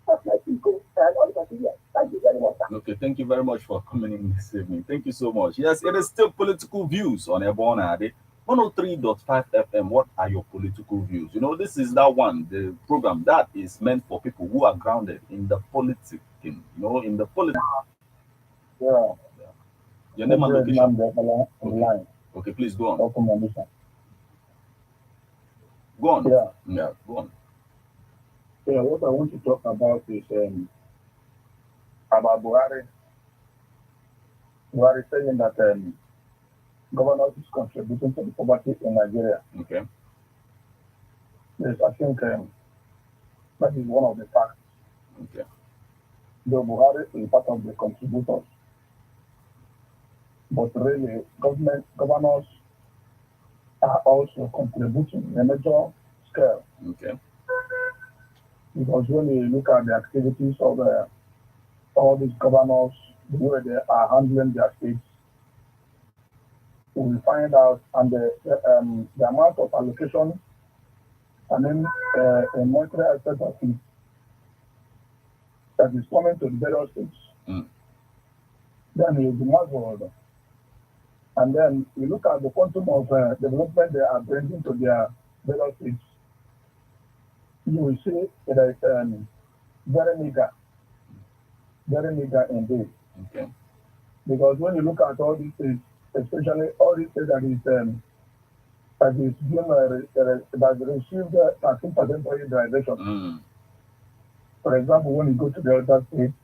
That's my people. Thank you very much. Okay, thank you very much for coming in this evening. Thank you so much. Yes, it is still political views on Ebona Ade. 103.5 FM. What are your political views? You know, this is that one, the program that is meant for people who are grounded in the politics. You know, in the politics. Yeah. Your name and location. Okay. Okay, please go on. Go on. Yeah, go on. Yeah, what I want to talk about is about Buhari. Buhari saying that governors is contributing to the poverty in Nigeria. Okay. Yes, I think that is one of the facts. Okay. Though Buhari is part of the contributors. But really, governors are also contributing in a major scale. Okay. Because when you look at the activities of all these governors, the way they are handling their states, we will find out, and the amount of allocation, and then a monetary aspect of it that is coming to the various states. Then you do not hold. And then you look at the quantum of development they are bringing to their various states. You will see that it's very meager indeed. Okay. Because when you look at all these things, especially all these things that is received 13% prioritization. For example, when you go to the other state,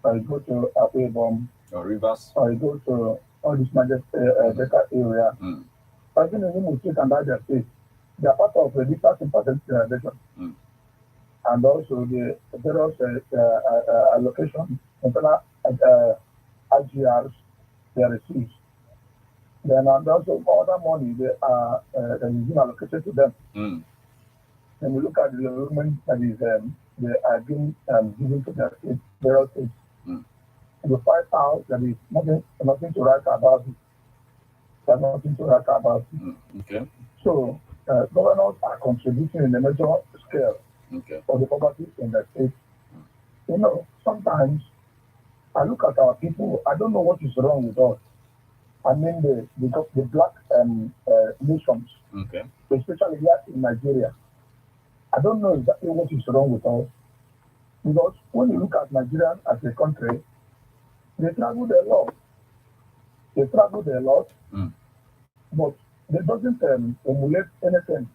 or you go to IPOB, or Rivers, or you go to all this Niger Delta area, even in Imo State and other states, they are part of the 13% prioritization. And also the various allocation, internal IGRs they receive. Then and also other money that is being allocated to them. When we look at the development that is they are being given to their states, various states, you find out that is nothing to write about it. There's nothing to write about it. Okay. So governors are contributing in a major scale for the poverty in the state. You know, sometimes I look at our people, I don't know what is wrong with us. I mean the black nations, Okay. especially here in Nigeria. I don't know exactly what is wrong with us. Because when you look at Nigeria as a country, they traveled a lot. They traveled a lot, but they doesn't emulate anything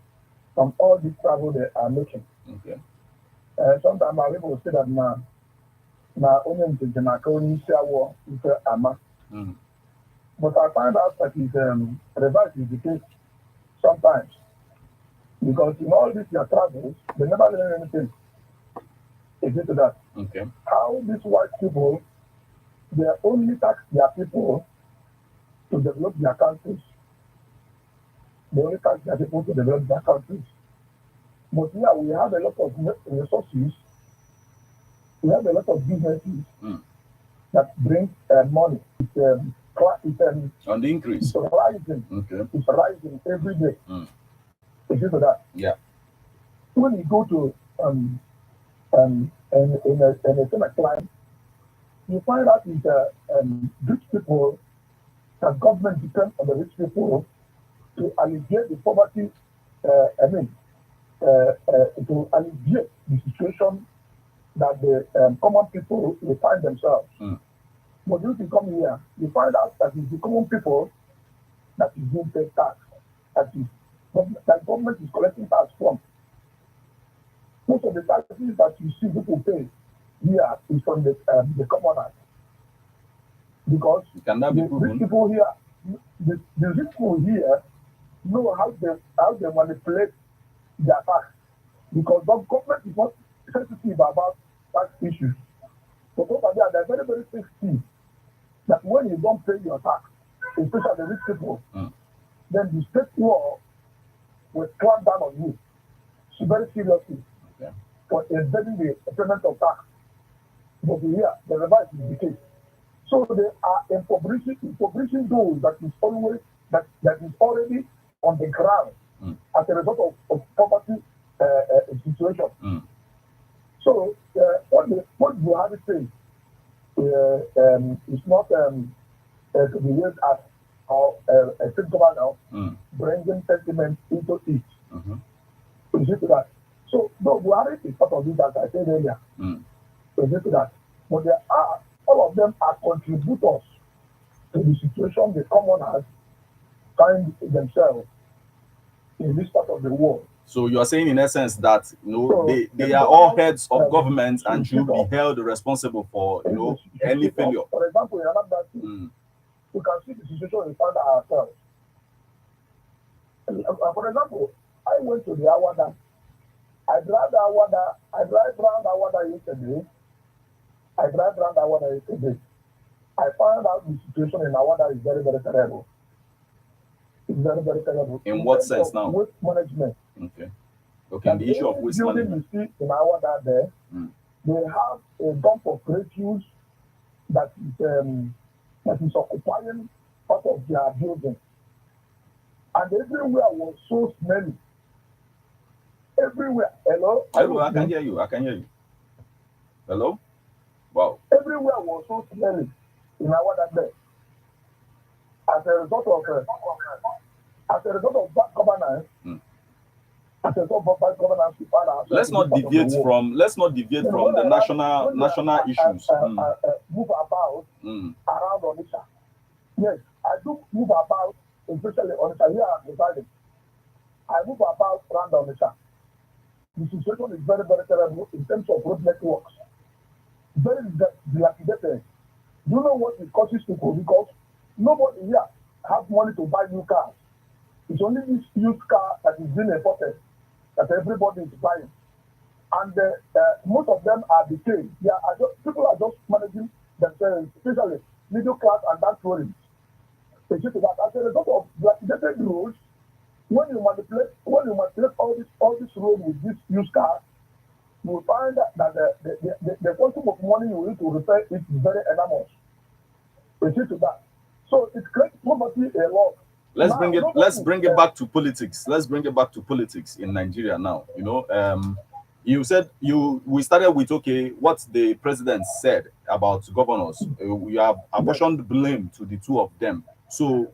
from all this travel they are making. Okay. Sometimes our people say that now only in the only war is ama. But I find out that it's reverse is the case sometimes. Because in all these their travels, they never learn anything. Again to that. Okay. How these white people, they only tax their people to develop their countries. They only tax their people to develop their countries. But here we have a lot of resources, we have a lot of businesses that bring money. It's on the increase. It's rising. Okay. It's rising every day. Again to that. Yeah. When you go to in a similar climb, you find out it's rich people, that government depends on the rich people to alleviate the poverty, to alleviate the situation that the common people will find themselves. But if you come here, you find out that it's the common people that is being paid tax, that government is collecting tax from. Most of the taxes that you see people pay here is from the commoners. Because the rich people here, the rich people here know how they manipulate their tax. Because the government is not sensitive about tax issues. But over there, they're very, very sensitive that when you don't pay your tax, especially the rich people, then the state law will clamp down on you very seriously for embedding the payment of tax. But here, the reverse is the case. So they are impoverishing those that is already on the ground as a result of poverty situation. So what Buhari says is not to be used as a state governor bringing sentiment into it. You see to that. So no, Buhari is part of it, as I said earlier. You see to that. But there are all of them are contributors to the situation the commoners find themselves in this part of the world. So you are saying in essence that they are all heads of government and should be held responsible for any failure. For example, in another thing, we can see the situation we find ourselves. For example, I went to the Awada. I drive around Awada yesterday. I found out the situation in Awada is very, very terrible. It's very, very terrible. In what sense now? Waste management. Okay, the issue of waste management. You see in Awada there, they have a dump of refuse that is occupying part of their building. And everywhere was so smelly. Everywhere. Hello? I can hear you. Hello? Wow. Everywhere was so smelly in Awada there. As a result of bad governance, let's not deviate from the national issues. Move about around Onitsha. Yes, I do move about, especially Onitsha. Here I'm residing. I move about around Onitsha. The situation is very, very terrible in terms of road networks. Very dilapidated. Do you know what it causes people? Because nobody here has money to buy new cars. It's only this used car that is being imported that everybody is buying. And most of them are decayed. People are just managing themselves, especially middle class and that tourists. As a result of dilapidated roads, when you manipulate all this road with this used car, you will find that the quantum of money you need to repair it is very enormous. So it creates poverty a lot. Let's bring it back to politics. Let's bring it back to politics in Nigeria now. You said we started with okay, what the president said about governors. We have apportioned blame to the two of them. So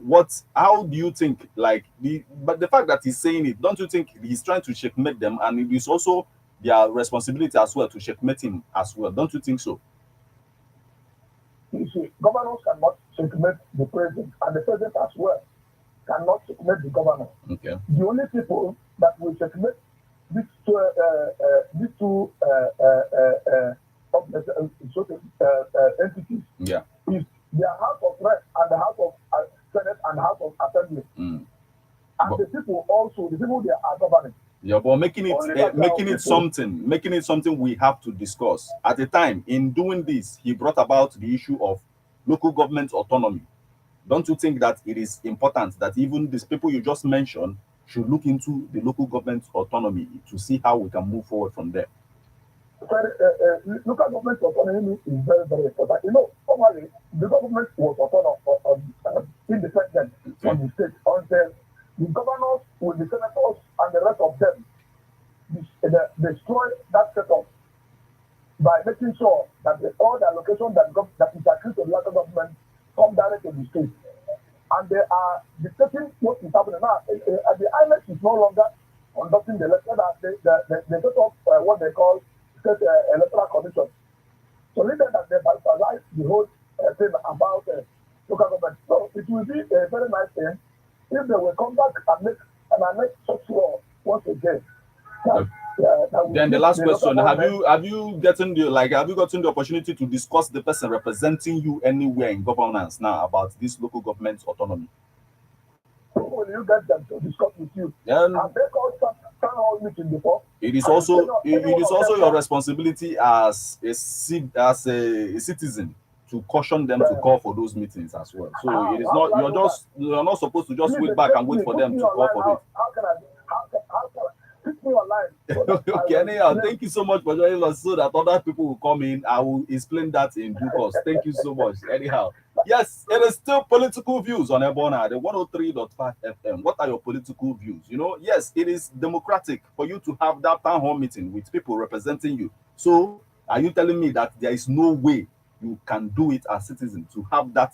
how do you think, like, the fact that he's saying it, don't you think he's trying to checkmate them, and it is also their responsibility as well to checkmate him as well? Don't you think so? You see, governors cannot checkmate the president, and the president as well cannot checkmate the governor. Okay. The only people that will checkmate these two entities is the House of Reps and the House of Senate and the House of Assembly. And the people they are governing. Yeah, but making it something we have to discuss. At the time, in doing this, he brought about the issue of local government autonomy. Don't you think that it is important that even these people you just mentioned should look into the local government autonomy to see how we can move forward from there? Local government autonomy is very, very important. You know, formally, the government was autonomous, independent from the state until the governors with the senators and the rest of them destroy that setup by making sure that all the allocation that is accrued to the local government come direct to the state. And they are dictating what is happening now. The INEC is no longer conducting the election. They set up what they call state electoral commission. So later that they bypass the whole thing about local government. So it will be a very nice thing if they will come back and make such law once again. Then the last question: Have you gotten the opportunity to discuss the person representing you anywhere in governance now about this local government autonomy? Who will you get them to discuss with you? Have they called town hall meeting before? It is also your responsibility as a citizen to caution them to call for those meetings as well. So it is not you're not supposed to just wait back and wait for them to call for it. How can I put me online? Okay, anyhow, thank you so much for joining us so that other people will come in. I will explain that in due course. Thank you so much. Anyhow, yes, it is still political views on Ebona, the 103.5 FM. What are your political views? You know, yes, it is democratic for you to have that town hall meeting with people representing you. So, are you telling me that there is no way you can do it as citizen to have that,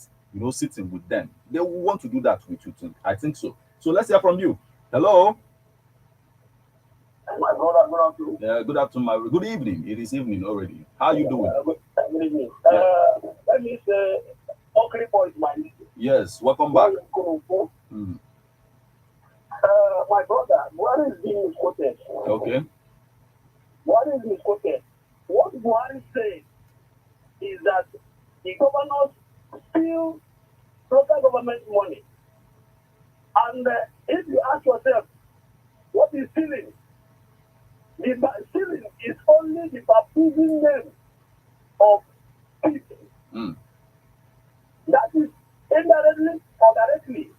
sitting with them? They will want to do that with you too. I think so. So let's hear from you. Hello. My brother, good afternoon. Yeah, good afternoon. Good evening. It is evening already. How are you doing? Good evening. Let me say, Okowa is my name. Yes, welcome back. My brother, what is being misquoted? Okay. What is misquoted? What Buhari said is that the governors steal local government money. And if you ask yourself, what is stealing? The stealing is only the baptism name of people. That is indirectly or directly.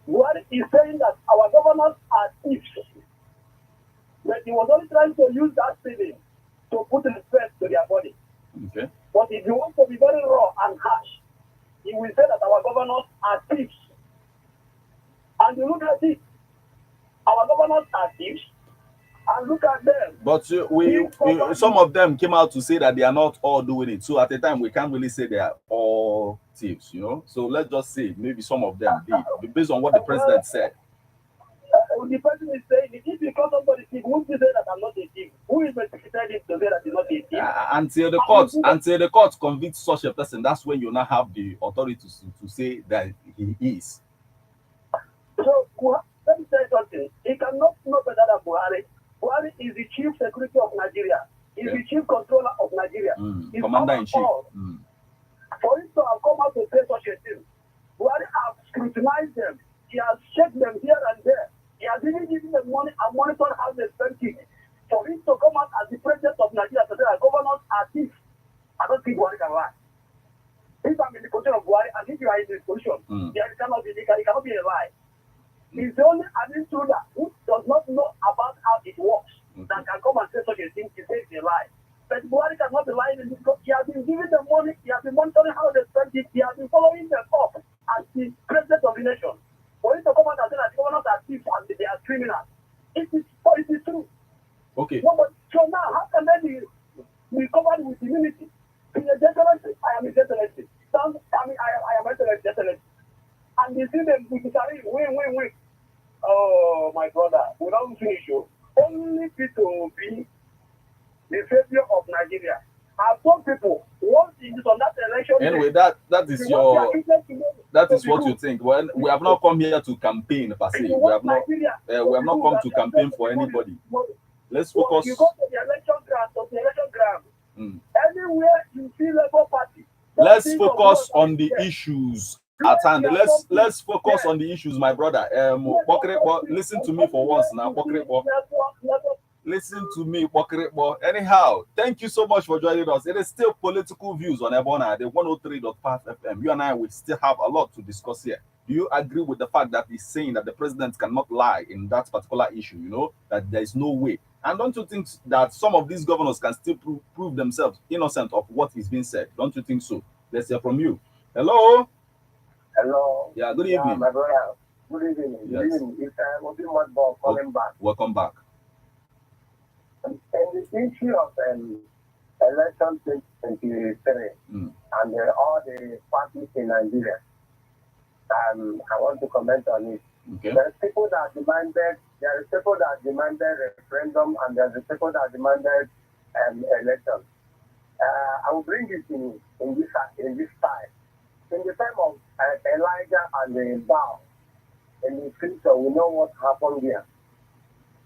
What is saying that our governors are thieves. But he was only trying to use that stealing to put respect to their body. Okay. But if you want to be very raw and harsh, he will say that our governors are thieves. And you look at it, our governors are thieves. And look at them. But some of them came out to say that they are not all doing it. So at the time, we can't really say they are all thieves, So let's just say maybe some of them did, based on what the president said. The person is saying, if you call somebody thief, who will say that I'm not a thief? Who is investigated him to say that he's not a thief? Until the court convicts such a person, that's when you now have the authority to say that he is. So let me say something. He cannot know better than Buhari. Buhari is the chief security of Nigeria. He's the chief controller of Nigeria. Commander-in-chief. For him to have come out to say such a thing, Buhari has scrutinized them. He has checked them here and there. He has even given them money and monitored how they spend it. For him to come out as the president of Nigeria to say that governors are thieves, I don't think Buhari can lie. If I'm in the position of Buhari, and if you are in this position, it cannot be a lie. He's the only administrator who does not know about how it works that can come and say such a thing. He says it's a lie. But Buhari cannot be lying in this because he has been giving them money, he has been monitoring how they spend it, he has been following them up as the president of the nation. For him to come out and say that the governors are thieves and they are criminals, it is true. Okay. No, but so now, how can they be covered with immunity? In a gentleman, I am a gentleman. Some, I am a gentleman. And you see them, we carry, wait. Oh, my brother, we don't finish you. Only people will be the savior of Nigeria. I told people, once it is on that election Anyway, day, that is what you think. Well, we have not come here to campaign per se. We have not come to campaign for anybody. Let's focus. You go to the election ground, anywhere you see Labour Party. Let's focus on the issues at hand. Let's focus on the issues, my brother. Listen to me for once now. Listen to me, Bokrebo. Anyhow, thank you so much for joining us. It is still political views on Ebona, the 103.5 FM. You and I will still have a lot to discuss here. Do you agree with the fact that he's saying that the president cannot lie in that particular issue? You know, that there is no way. And don't you think that some of these governors can still prove themselves innocent of what is being said? Don't you think so? Let's hear from you. Hello? Hello. Yeah, good evening. My brother. Good evening. Yes. Good evening. It's Mudball calling back. Welcome back. And the issue of election 2023 and all the parties in Nigeria, I want to comment on it. Okay. There are people that demanded referendum, and there are people that demanded election. I will bring it in this time. In the time of Elijah and the Baal, in the scripture, we know what happened there.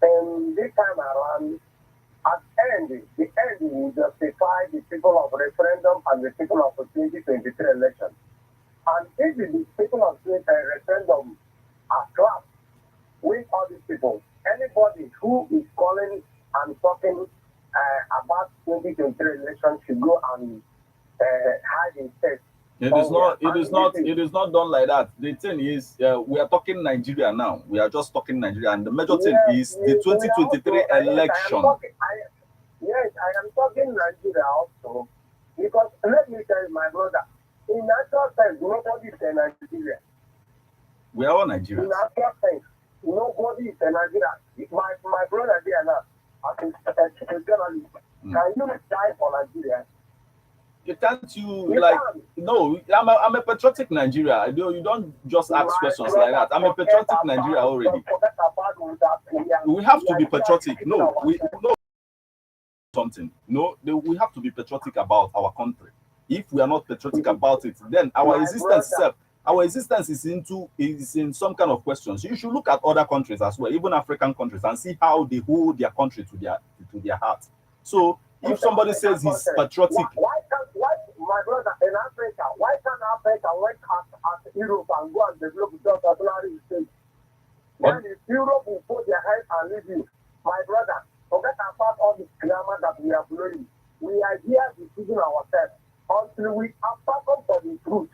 And this time around, at the end will justify the people of referendum and the people of the 2023 election. And if the people of the referendum are trapped with all these people, anybody who is calling and talking about 2023 election should go and hide in state. It is not done like that. The thing is, we are talking Nigeria now. We are just talking Nigeria, and the major thing is the 2023 election. I am talking Nigeria also, because let me tell you, my brother, in natural sense, nobody is a Nigeria. We are all Nigerians. In natural sense, nobody is a Nigeria. My brother there now, as a journalist, can you die for Nigeria? You can't no, I'm a patriotic Nigeria. You don't just ask questions like that. I'm a patriotic Nigeria already. We have to be patriotic. No, something. No, we have to be patriotic about our country. If we are not patriotic about it, then our existence is in some kind of questions. You should look at other countries as well, even African countries, and see how they hold their country to their heart. So if somebody says he's patriotic, my brother, in Africa, why can't Africa work at Europe and go and develop just as Larry said? Then if Europe will put their hands and leave you, my brother, forget about all the grammar that we are blowing. We are here deceiving ourselves until we are spoken for the truth,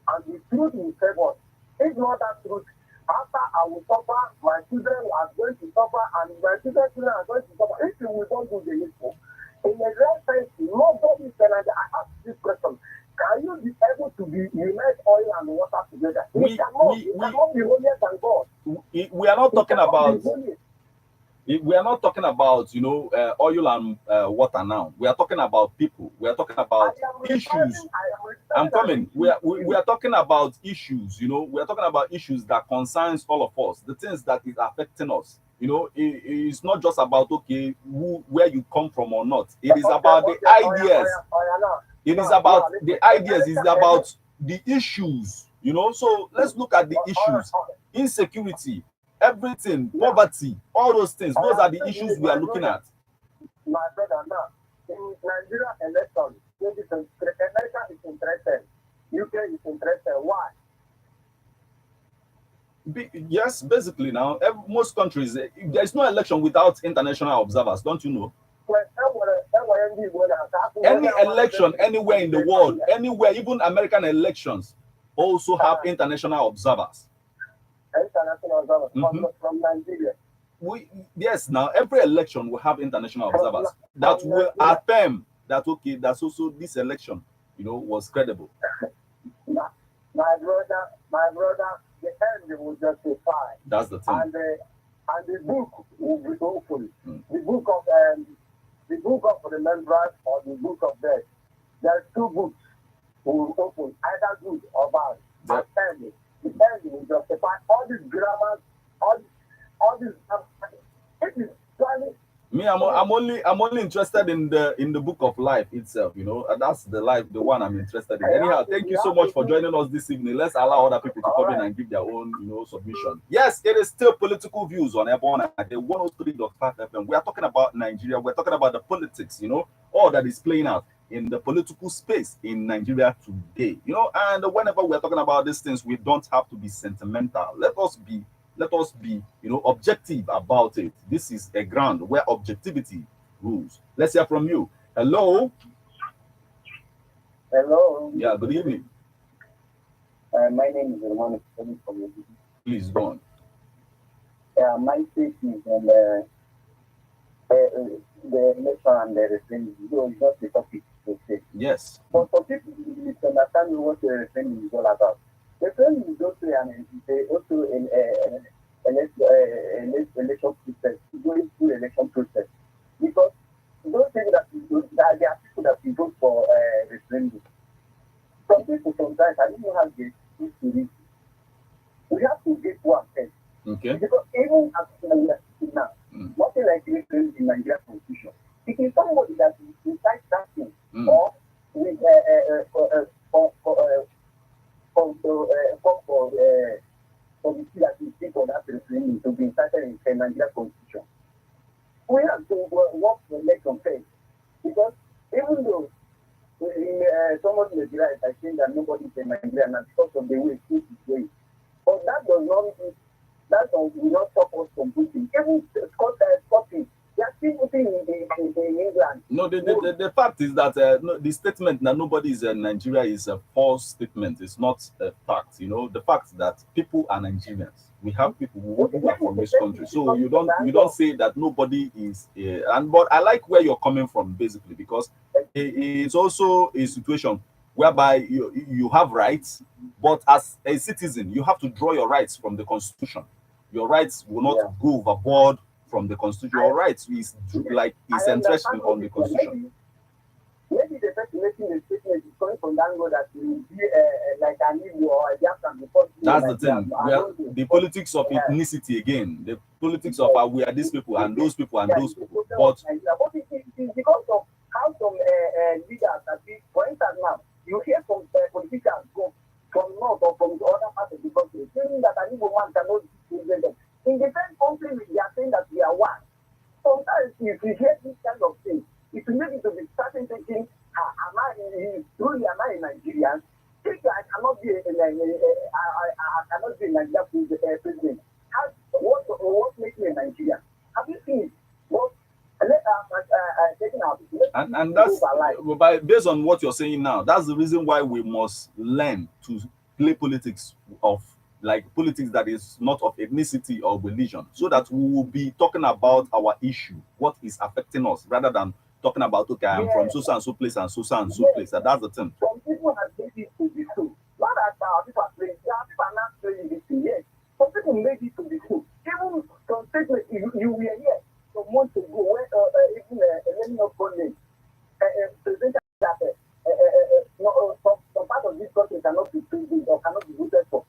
and the truth will save us. If not that truth, after I will suffer, my children are going to suffer, and my children are going to suffer. If we don't do the needful, in a real sense, nobody can ask this question. Can you be able to unite oil and water together? We cannot be holier than God. We are not talking about. We are not talking about oil and water now. We are talking about people. We are talking about issues. I'm coming. We are talking about issues. We are talking about issues that concerns all of us. The things that is affecting us. It's not just about where you come from or not. It is about the ideas. It is about the ideas. It's about the issues. So let's look at the issues. Insecurity, everything, poverty, all those things. Those are the issues we are looking at. My brother, now in Nigeria election, America is interested. UK is interested. Why? Yes, basically now, most countries, there's no election without international observers, don't you know? Any election anywhere in the world, anywhere, even American elections, also have international observers. International observers from Nigeria. Yes, now every election will have international observers that will affirm that that's also this election, was credible. My brother, the end will justify. That's the thing. and the book will be open. The book of remembrance or the book of death. There's two books will open, either good or bad. Yep. And the ending will justify all these grammars, all these. It is planning. Me, I'm only interested in the book of life itself, you know, and that's the one I'm interested in. Anyhow, thank you so much for joining us this evening. Let's allow other people to come in and give their own, you know, submission. Yes, it is still political views on Airborne at the 103.5 FM. We are talking about Nigeria. We're talking about the politics, you know, all that is playing out in the political space in Nigeria today, you know. And whenever we're talking about these things, we don't have to be sentimental. Let us be, you know, objective about it. This is a ground where objectivity rules. Let's hear from you. Hello. Hello. Yeah, good evening. My name is Roman from Please go on. my state is on the election and the referendum. So it's not the topic to say. Yes. But for people who need to understand what the referendum is all about, the referendum is also an election process, going through election process. Because those things that there are people that will vote for referendum. Some people sometimes, I don't know how they do this. We have to get one first. Okay. Because even as now, nothing like referendum in Nigeria constitution. It is somebody that is inside that thing or with for the that is speak on that referendum to be incited in the Nigeria constitution. We have to work for election first because even though someone in the right I think that nobody is in Nigeria now because of the way things is going. But that does not mean that will not stop us from putting. Even Scotland, they are still putting in England. No, the fact is that the statement that nobody is in Nigeria is a false statement. It's not a fact. You know, the fact that people are Nigerians. We have people who are from this country, so you don't say that nobody is. But I like where you're coming from basically because it's also a situation whereby you have rights, but as a citizen, you have to draw your rights from the Constitution. Your rights will not go overboard from the Constitution. Your rights is entrenched on the Constitution. Maybe the person making the statement is coming from that road that will be like an Igbo or a Biafran before. That's the thing. The politics of ethnicity again. The politics of we are these people and those people and those people. But it is because of how some leaders that we, for instance, now you hear some politicians go from north or from the other part of the country saying that an Igbo man cannot be president. In the same country, they are saying that we are one. Sometimes if you hear this kind of thing, it will make you to be starting thinking, am I a Nigerian? Think I cannot be a Nigerian president. What makes me a Nigerian? Have you seen it? And that's based on what you're saying now. That's the reason why we must learn to play politics that is not of ethnicity or religion, so that we will be talking about our issue, what is affecting us, rather than talking about I'm from so and so place and so and so place. And that's the thing. Some people have made it to be true. Not that people are playing. People are not playing this thing yet. Some people made it to be true. Even some statements you were here some months ago when even a name of government presented that some part of this country cannot be president or cannot be voted for.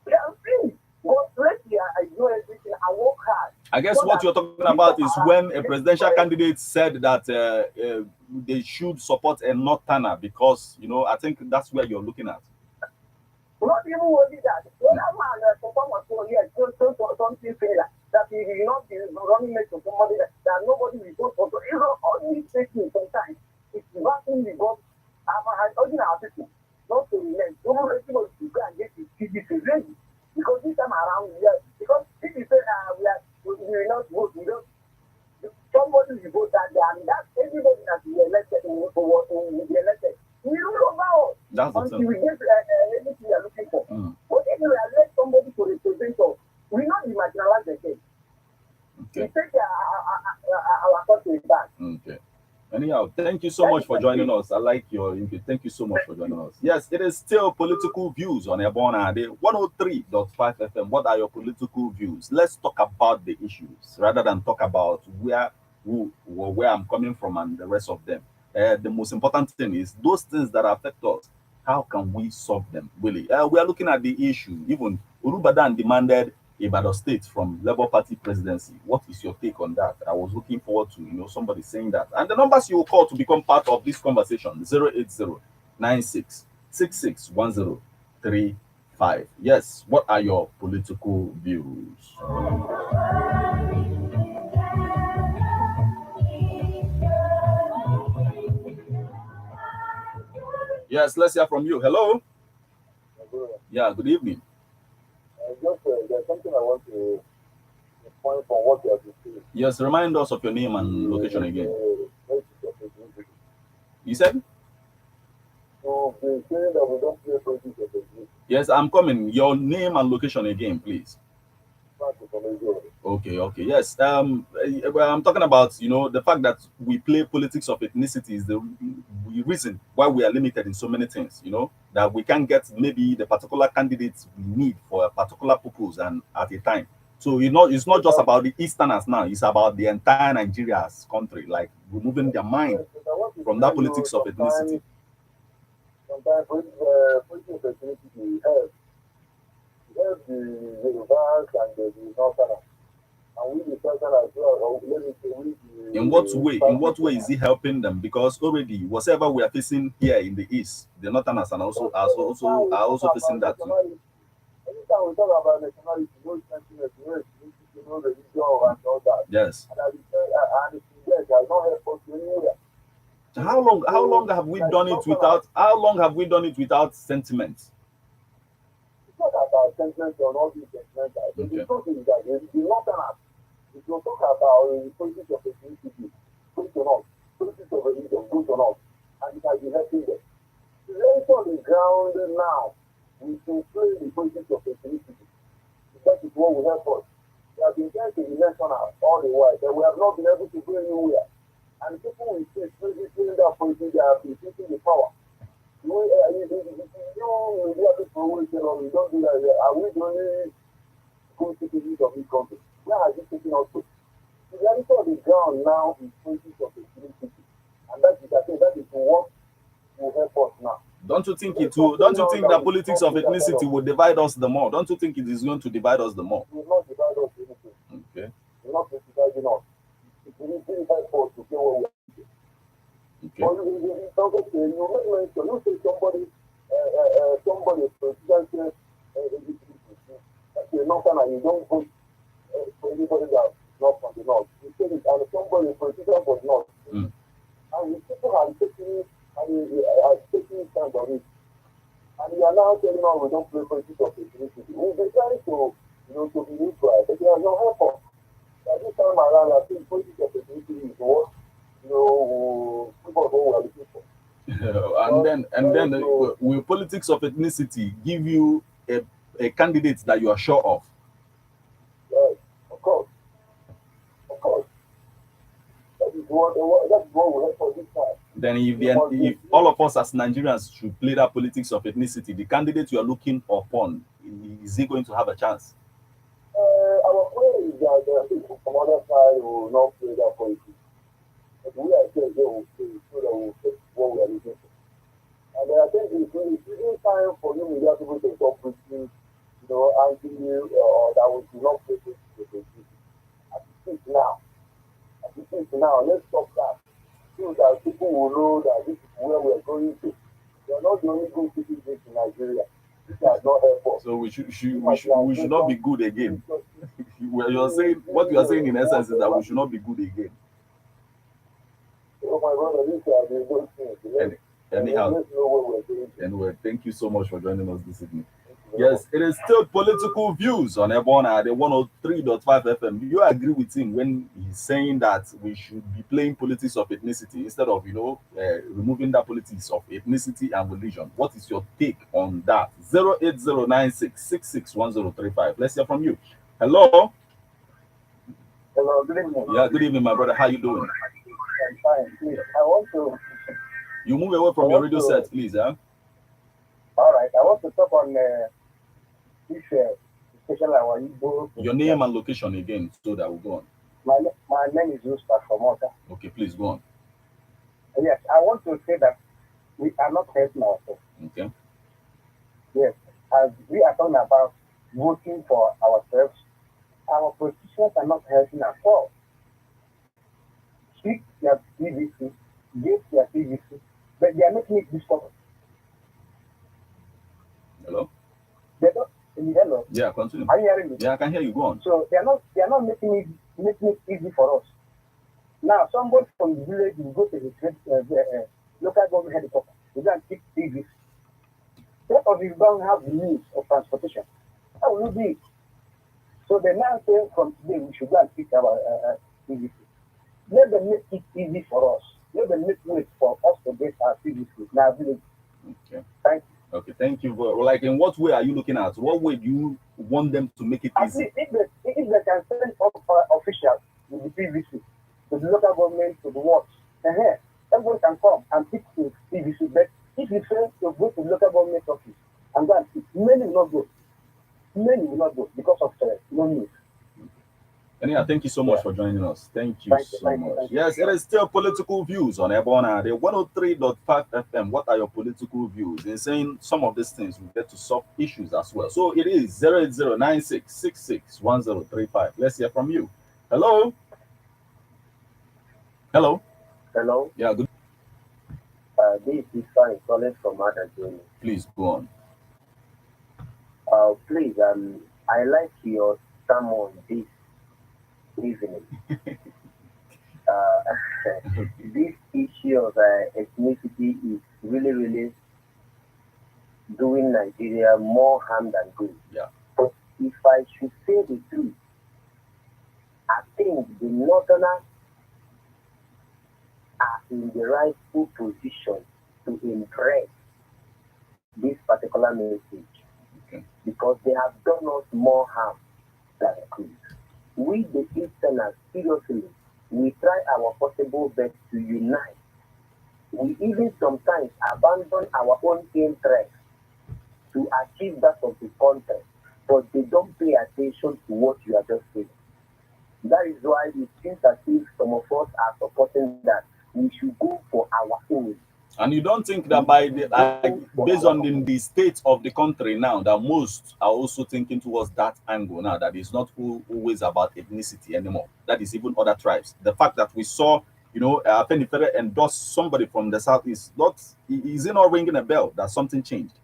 They are free. But lately I do everything. I work hard. I guess what you're talking about is when a presidential candidate said that they should support a northerner because, you know, I think that's where you're looking at. Not even only that. When that man performance for years, something failure that he will not be running mate to somebody that nobody will vote for. So, you know, all these things sometimes it's backing the vote. I'm urging our people not to relent. Don't let people to go and get his PDP ready. Because this time around, because if you say we will not vote, we don't. Somebody will vote that day, and that's everybody that will be elected will be elected. We don't know about until we get anything we are looking for. But if we elect somebody to represent us, we not be marginalized again. Okay. We take our country back. Okay. Anyhow, thank Thank you so much for joining us. I like your input. Thank you so much for joining us. Yes, it is still political views on Ebona Ade 103.5 FM. What are your political views? Let's talk about the issues rather than talk about where I'm coming from and the rest of them. The most important thing is those things that affect us. How can we solve them? Really, we are looking at the issue. Even Ulubadan demanded Ibadan State from Labour Party presidency. What is your take on that? I was looking forward to somebody saying that. And the numbers you will call to become part of this conversation: 080-96-66-1035. Yes, what are your political views? Yes, let's hear from you. Hello. Yeah, good evening. There's something I want to point from what you have been saying. Yes, remind us of your name and location again. You said? So been saying that we don't play politics of the group. Yes, I'm coming. Your name and location again, please. Okay. Yes. Well, I'm talking about the fact that we play politics of ethnicity is the reason why we are limited in so many things. That we can't get maybe the particular candidates we need for a particular purpose and at a time. So it's not just about the Easterners now. It's about the entire Nigeria's country, like removing their mind from that politics of ethnicity. Sometimes politics of ethnicity helps the Yorubas and the Northerners. And we the Southerners as well. In what way is it helping them? Because already whatever we are facing here in the East, the Northerners are also facing that too. Anytime we talk about nationality, sentiment, religion, and all that. Yes. And it has not helped us anywhere. How long have we done it without sentiment? It's not about sentiment or not being sentimental. The truth is that the Northerners, if you talk about politics of ethnicity, good to not, politics of religion, good to not, and it has been helping them. Let's on the ground now, we should play the politics of ethnicity. That is what will help us. We have been trying to be national all the while, but we have not been able to go anywhere. And people will say, playing that politics, they have been taking the power. We don't do that. Are we the only good citizens of this country? Where are you taking us to? The reality of the ground now is politics of ethnicity. And that is what will help us now. Don't you think that politics of ethnicity will divide us the more? Don't you think it is going to divide us the more? It will not divide us anything. Okay. It will not divide us. It will really help us to get what we are. Okay. Or you say somebody, president, you're not and you don't vote for anybody that's not from the north. You say it, and somebody, politician was not. Mm. And people are taking stand on it. And you are now telling us we don't play politics of ethnicity. We've been trying to be neutral, but they are not helpful. At this time around, I think politics of ethnicity is what people were looking for. and then will politics of ethnicity give you a candidate that you are sure of? Yes, of course. That is what will help for this time. Then if all of us as Nigerians should play that politics of ethnicity, the candidate you are looking upon, is he going to have a chance? Our prayer is that people from other side will not play that politics. But we are saying they will play so that we will take what we are looking for. And I think it's really time for new media people to stop preaching, arguing that we should not play politics of ethnicity. As it is now, let's stop that. So that people will know that this is where we are going to. We are not the only good citizens in Nigeria. This has not helped us. So we should not be good again. What you are saying in essence is that we should not be good again. So my brother, these are the good things. Anyhow, let's know what we're doing. anyway, thank you so much for joining us this evening. Yes, it is still political views on Ebona at the 103.5 FM. You agree with him when he's saying that we should be playing politics of ethnicity instead of, removing that politics of ethnicity and religion. What is your take on that? 08096661035. Let's hear from you. Hello. Hello, good evening. Yeah, good evening, my brother. How you doing? I'm fine. Please, I want to. You move away from your radio set, please. Huh? All right, I want to talk on this especially our Igbo. Your name and location again, so that we'll go on. My name is Rooster from Malta. Okay, please go on. Yes, I want to say that we are not helping ourselves. Okay. Yes, as we are talking about voting for ourselves, our politicians are not helping at all. Speak their PVC, give their PVC, but they are making it difficult. Hello? They don't. Hello. Yeah, continue. Are you hearing me? Yeah, I can hear you. Go on. So they are not making it easy for us. Now somebody from the village will go to his local government headquarters. They go and pick PVC. What if you don't have the means of transportation? How will you do it? So they now say from today we should go and pick our PVC. Let them make it easy for us. Let them make way for us to get our PVC in our village. Okay. Thank you. Okay, thank you. But like, in what way are you looking at? What way do you want them to make it easy? If they can send up officials with the PVC to the local government, to the wards, everyone can come and pick the PVC. But if you say to go to the local government office and go and pick, many will not go. Many will not go because of no news. Anyhow, thank you so much for joining us. Thank you so much. Yes, it is still political views on Ebona, the 103.5 FM. What are your political views? In saying some of these things, we get to solve issues as well. So it is 08096661035. Let's hear from you. Hello? Hello? Hello? Yeah, good. This is fine calling from Atiku. Please go on. Please, I like your sermon this evening. This issue of ethnicity is really doing Nigeria more harm than good. Yeah. But if I should say the truth, I think the Northerners are in the rightful position to embrace this particular message, because they have done us more harm than good. We, the Easterners, seriously, we try our possible best to unite. We even sometimes abandon our own interests to achieve that of the country, but they don't pay attention to what you are just saying. That is why it seems as if some of us are supporting that we should go for our own. And you don't think that by the based on the state of the country now, that most are also thinking towards that angle now, that it's not always about ethnicity anymore. That is even other tribes. The fact that we saw, Fenifere endorse somebody from the south is it not ringing a bell that something changed?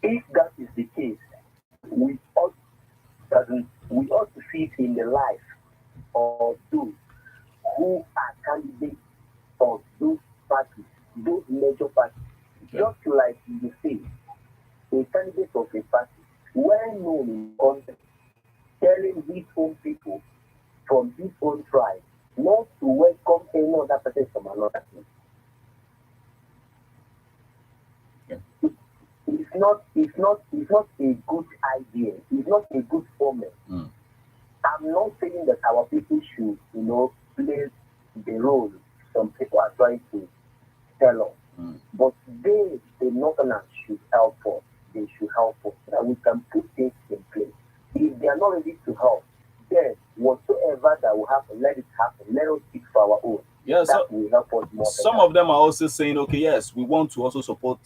If that is the case, we ought to see it in the life of those who are candidates of those parties, those major parties. Okay. Just like you say, a candidate of a party, well known in the country, telling his own people from his own tribe not to welcome any other person from another thing. Okay. It's not a good idea. It's not a good format. I'm not saying that our people should, play the role some people are trying to tell us. But the Northerners should help us. They should help us so that we can put things in place. If they are not ready to help, then whatsoever that will happen, let it happen. Let us speak for our own. Yeah, that will help us more. Some of them are also saying, okay, yes, we want to also support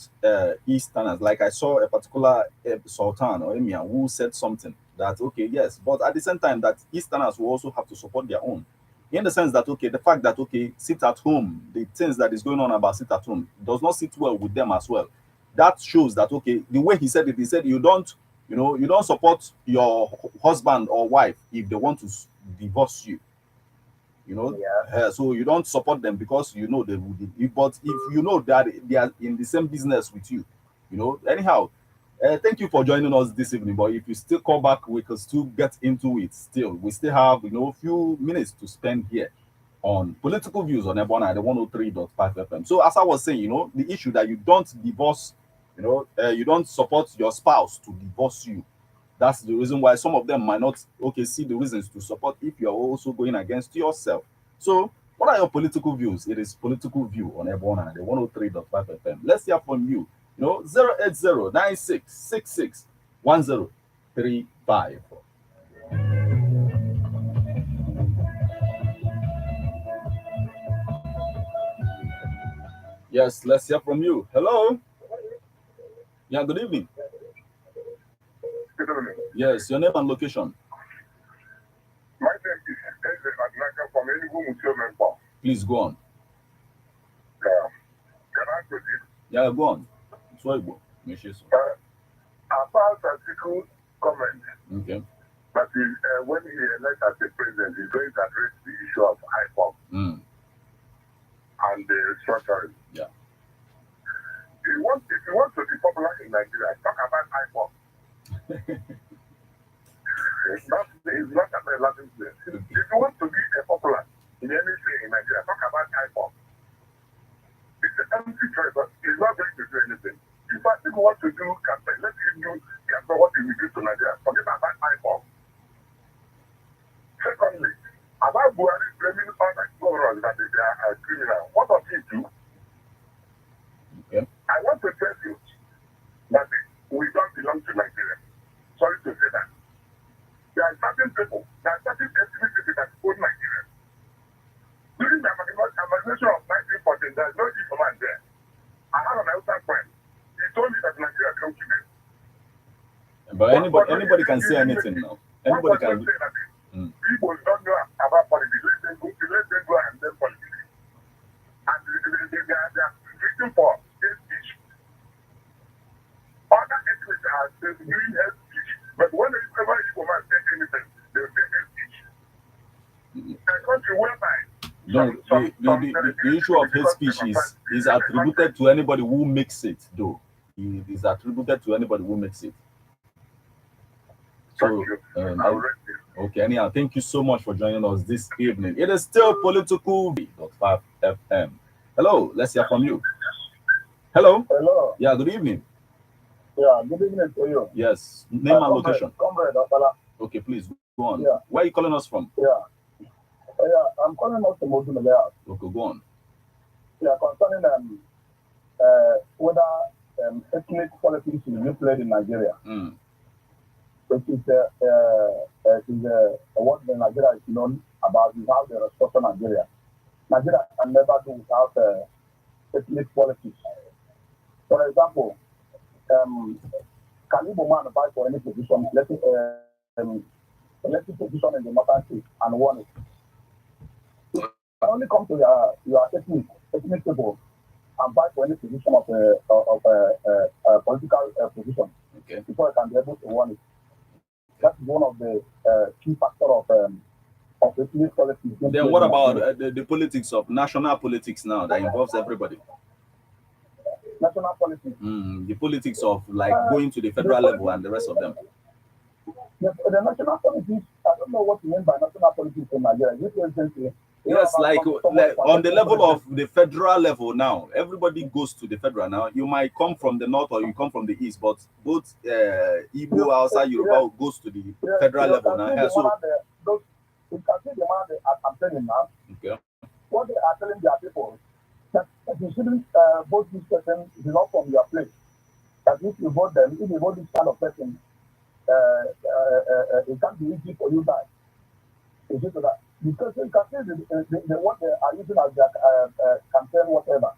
Easterners. Like I saw a particular Sultan or Emir who said something that, okay, yes, but at the same time that Easterners will also have to support their own. In the sense that, okay, the fact that, okay, sit at home, the things that is going on about sit at home does not sit well with them as well. That shows that, okay, the way he said it, he said you don't support your husband or wife if they want to divorce you. So you don't support them because they will. But if you know that they are in the same business with you, anyhow. Thank you for joining us this evening. But if you still call back, we can still get into it. We still have a few minutes to spend here on political views on Ebona, the 103.5 FM. So as I was saying, the issue that you don't divorce, you don't support your spouse to divorce you. That's the reason why some of them might not see the reasons to support if you're also going against yourself. So What are your political views? It is political view on Ebona, the 103.5 FM. Let's hear from you. 080-9666-1035. Yes, let's hear from you. Hello. Yeah, good evening. Good evening. Yes, your name and location. My name is Eze Adnaka from Enugu Mutual Member. Please go on. Can I proceed? Yeah, go on. Sorry, go. As far as Atiku comment, Okay. that is, when he elected as the president, he's going to address the issue of IPOB and the restructuring. Yeah. If you want to be popular in Nigeria, talk about IPOB. It's not a Latin place. If you want to be popular in anything in Nigeria, talk about IPOB. It's an empty choice, but he's not going to do anything. If I think what to do campaign, let him do campaign what he will do to Nigeria. Forget about IPOB. Secondly, about Buhari blaming other governors that they are criminal. What does he do? Okay. I want to tell you that we don't belong to Nigeria. Sorry to say that. There are certain people, there are certain ethnic people that own Nigeria. During the amalgamation of 1914, there is no Igbo man there. I have an outside friend. He told me that Nigeria belongs to them. But anybody can say anything now. Anybody can. Say that people don't know about politics. Let them go and learn politics. And they are written for hate speech. Other ethnics are doing hate speech. But whenever Igbo man say anything, they will say hate speech. A country whereby the issue of hate speech is attributed to anybody who makes it, though. It is attributed to anybody who makes it. So, okay, anyhow, thank you so much for joining us this evening. It is still Political 5 FM. Hello, let's hear from you. Hello. Hello. Yeah, good evening. Yeah, good evening to you. Yes, name and location. Comrade Opala. Okay, please go on. Yeah. Where are you calling us from? Yeah, I'm calling out from Odumele. Okay, go on. Yeah, concerning whether ethnic politics is being played in Nigeria. It is what the Nigeria is known about is how they restructure Nigeria. Nigeria can never do without ethnic politics. For example, can Igbo man fight for any position, elected position in the northern state and won it? You can only come to your ethnic people and fight for any position of political position before you can be able to win it. That's one of the key factors of ethnic politics. Then what about the politics of national politics now that involves everybody? National politics. The politics of like going to the federal level and the rest of them. The national politics, I don't know what you mean by national politics in Nigeria. Yes, like on the level of the federal level now, everybody goes to the federal now. You might come from the north or you come from the east, but both Igbo, outside Yoruba goes to the federal level now. You can see the man they are campaigning now. Okay. What they are telling their people that you shouldn't vote this person is not from your place. That if you vote them, if you vote this kind of person, it can't be easy for you guys. Is it that? Because you can see what they are using as their campaign, whatever.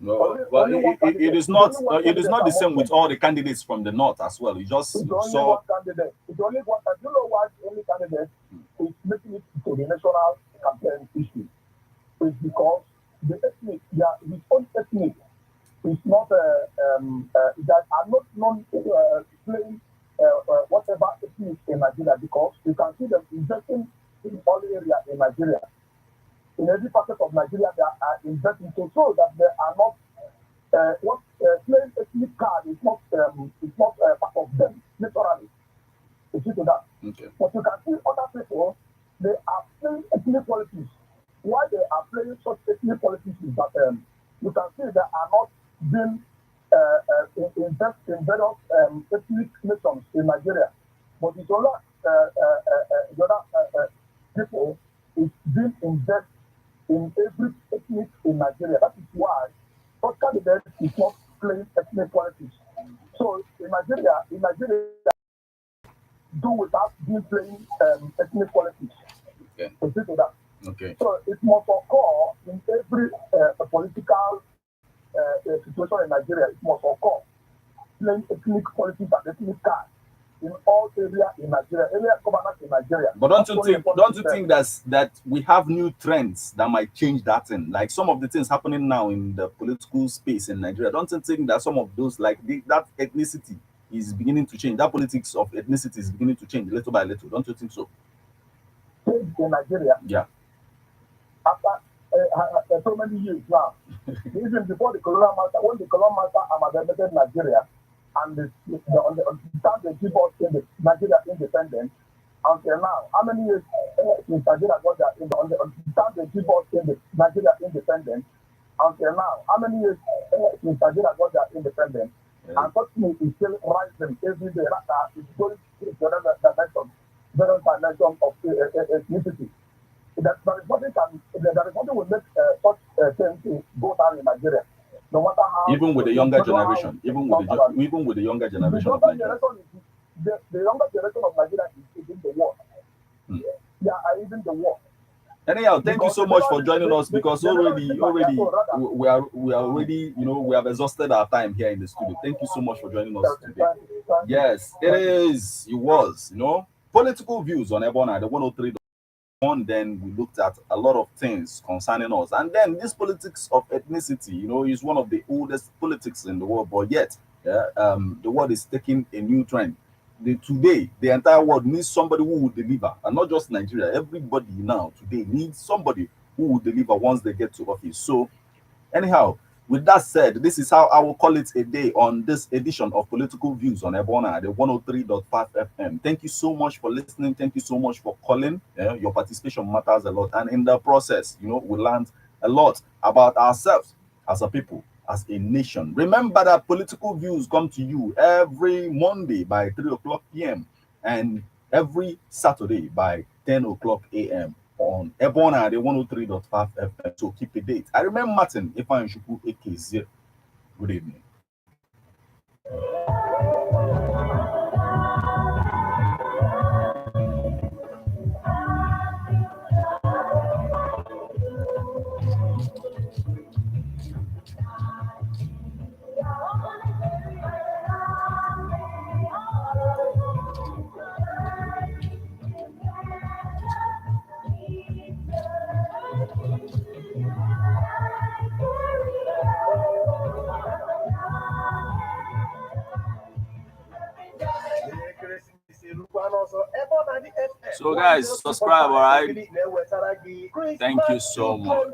No, well, it is not the same with all the candidates from the north as well. You just saw one candidate. It's only one. You know why the only candidate is making it to the national campaign issue? It's because the ethnic, his own ethnic, is not that are not known playing whatever ethnic in Nigeria, because you can see them investing in all areas in Nigeria. In every facet of Nigeria, they are investing to show that they are not playing ethnic card is not part of them naturally. You see to that. okay. But you can see other people, they are playing ethnic politics. Why they are playing such ethnic politics is that you can see they are not being invest in various ethnic nations in Nigeria. But it's only the other people is being invested in every ethnic in Nigeria. That is why such candidate is not playing ethnic politics. So in Nigeria, do without being playing ethnic politics. Okay. To that. Okay. So it must occur in every political situation in Nigeria. It must occur playing ethnic politics and ethnic cards in all areas in Nigeria, area governance in Nigeria. But don't you think that we have new trends that might change that thing? Like some of the things happening now in the political space in Nigeria. Don't you think that some of those, like that ethnicity is beginning to change? That politics of ethnicity is beginning to change little by little. Don't you think so? Change in Nigeria. Yeah. After so many years now, even before the colonial master, when the colonial master amalgamated Nigeria, and the time they give us in the Nigeria independence, until now, how many years since Nigeria got their on the time they give us in the Nigeria independence, until now, how many years since Nigeria got their independence? Yeah. Unfortunately, it's still rising every day. It's going to the dimension of ethnicity. There is nothing will make such things go down in Nigeria. No matter how, even with the younger generation, even with the younger generation of Nigeria. The younger generation of Nigeria is even the worst. Yeah, even the worst. Anyhow, thank you so much for joining us, because already we are already, we have exhausted our time here in the studio. Thank you so much for joining us today. Yes, it was, political views on Ebona, the 103. Then we looked at a lot of things concerning us, and then this politics of ethnicity, is one of the oldest politics in the world, but yet the world is taking a new trend. Today the entire world needs somebody who will deliver, and not just Nigeria. Everybody now today needs somebody who will deliver once they get to office. So anyhow, with that said, this is how I will call it a day on this edition of Political Views on Ebona, the 103.5 FM. Thank you so much for listening. Thank you so much for calling. Your participation matters a lot. And in the process, we learned a lot about ourselves as a people, as a nation. Remember that Political Views come to you every Monday by 3 o'clock p.m. and every Saturday by 10 o'clock a.m. on Ebona, the 103.5 FM. So keep a date. I remember Martin, if I should put AK0. Good evening. So guys, subscribe, all right? Thank you so much.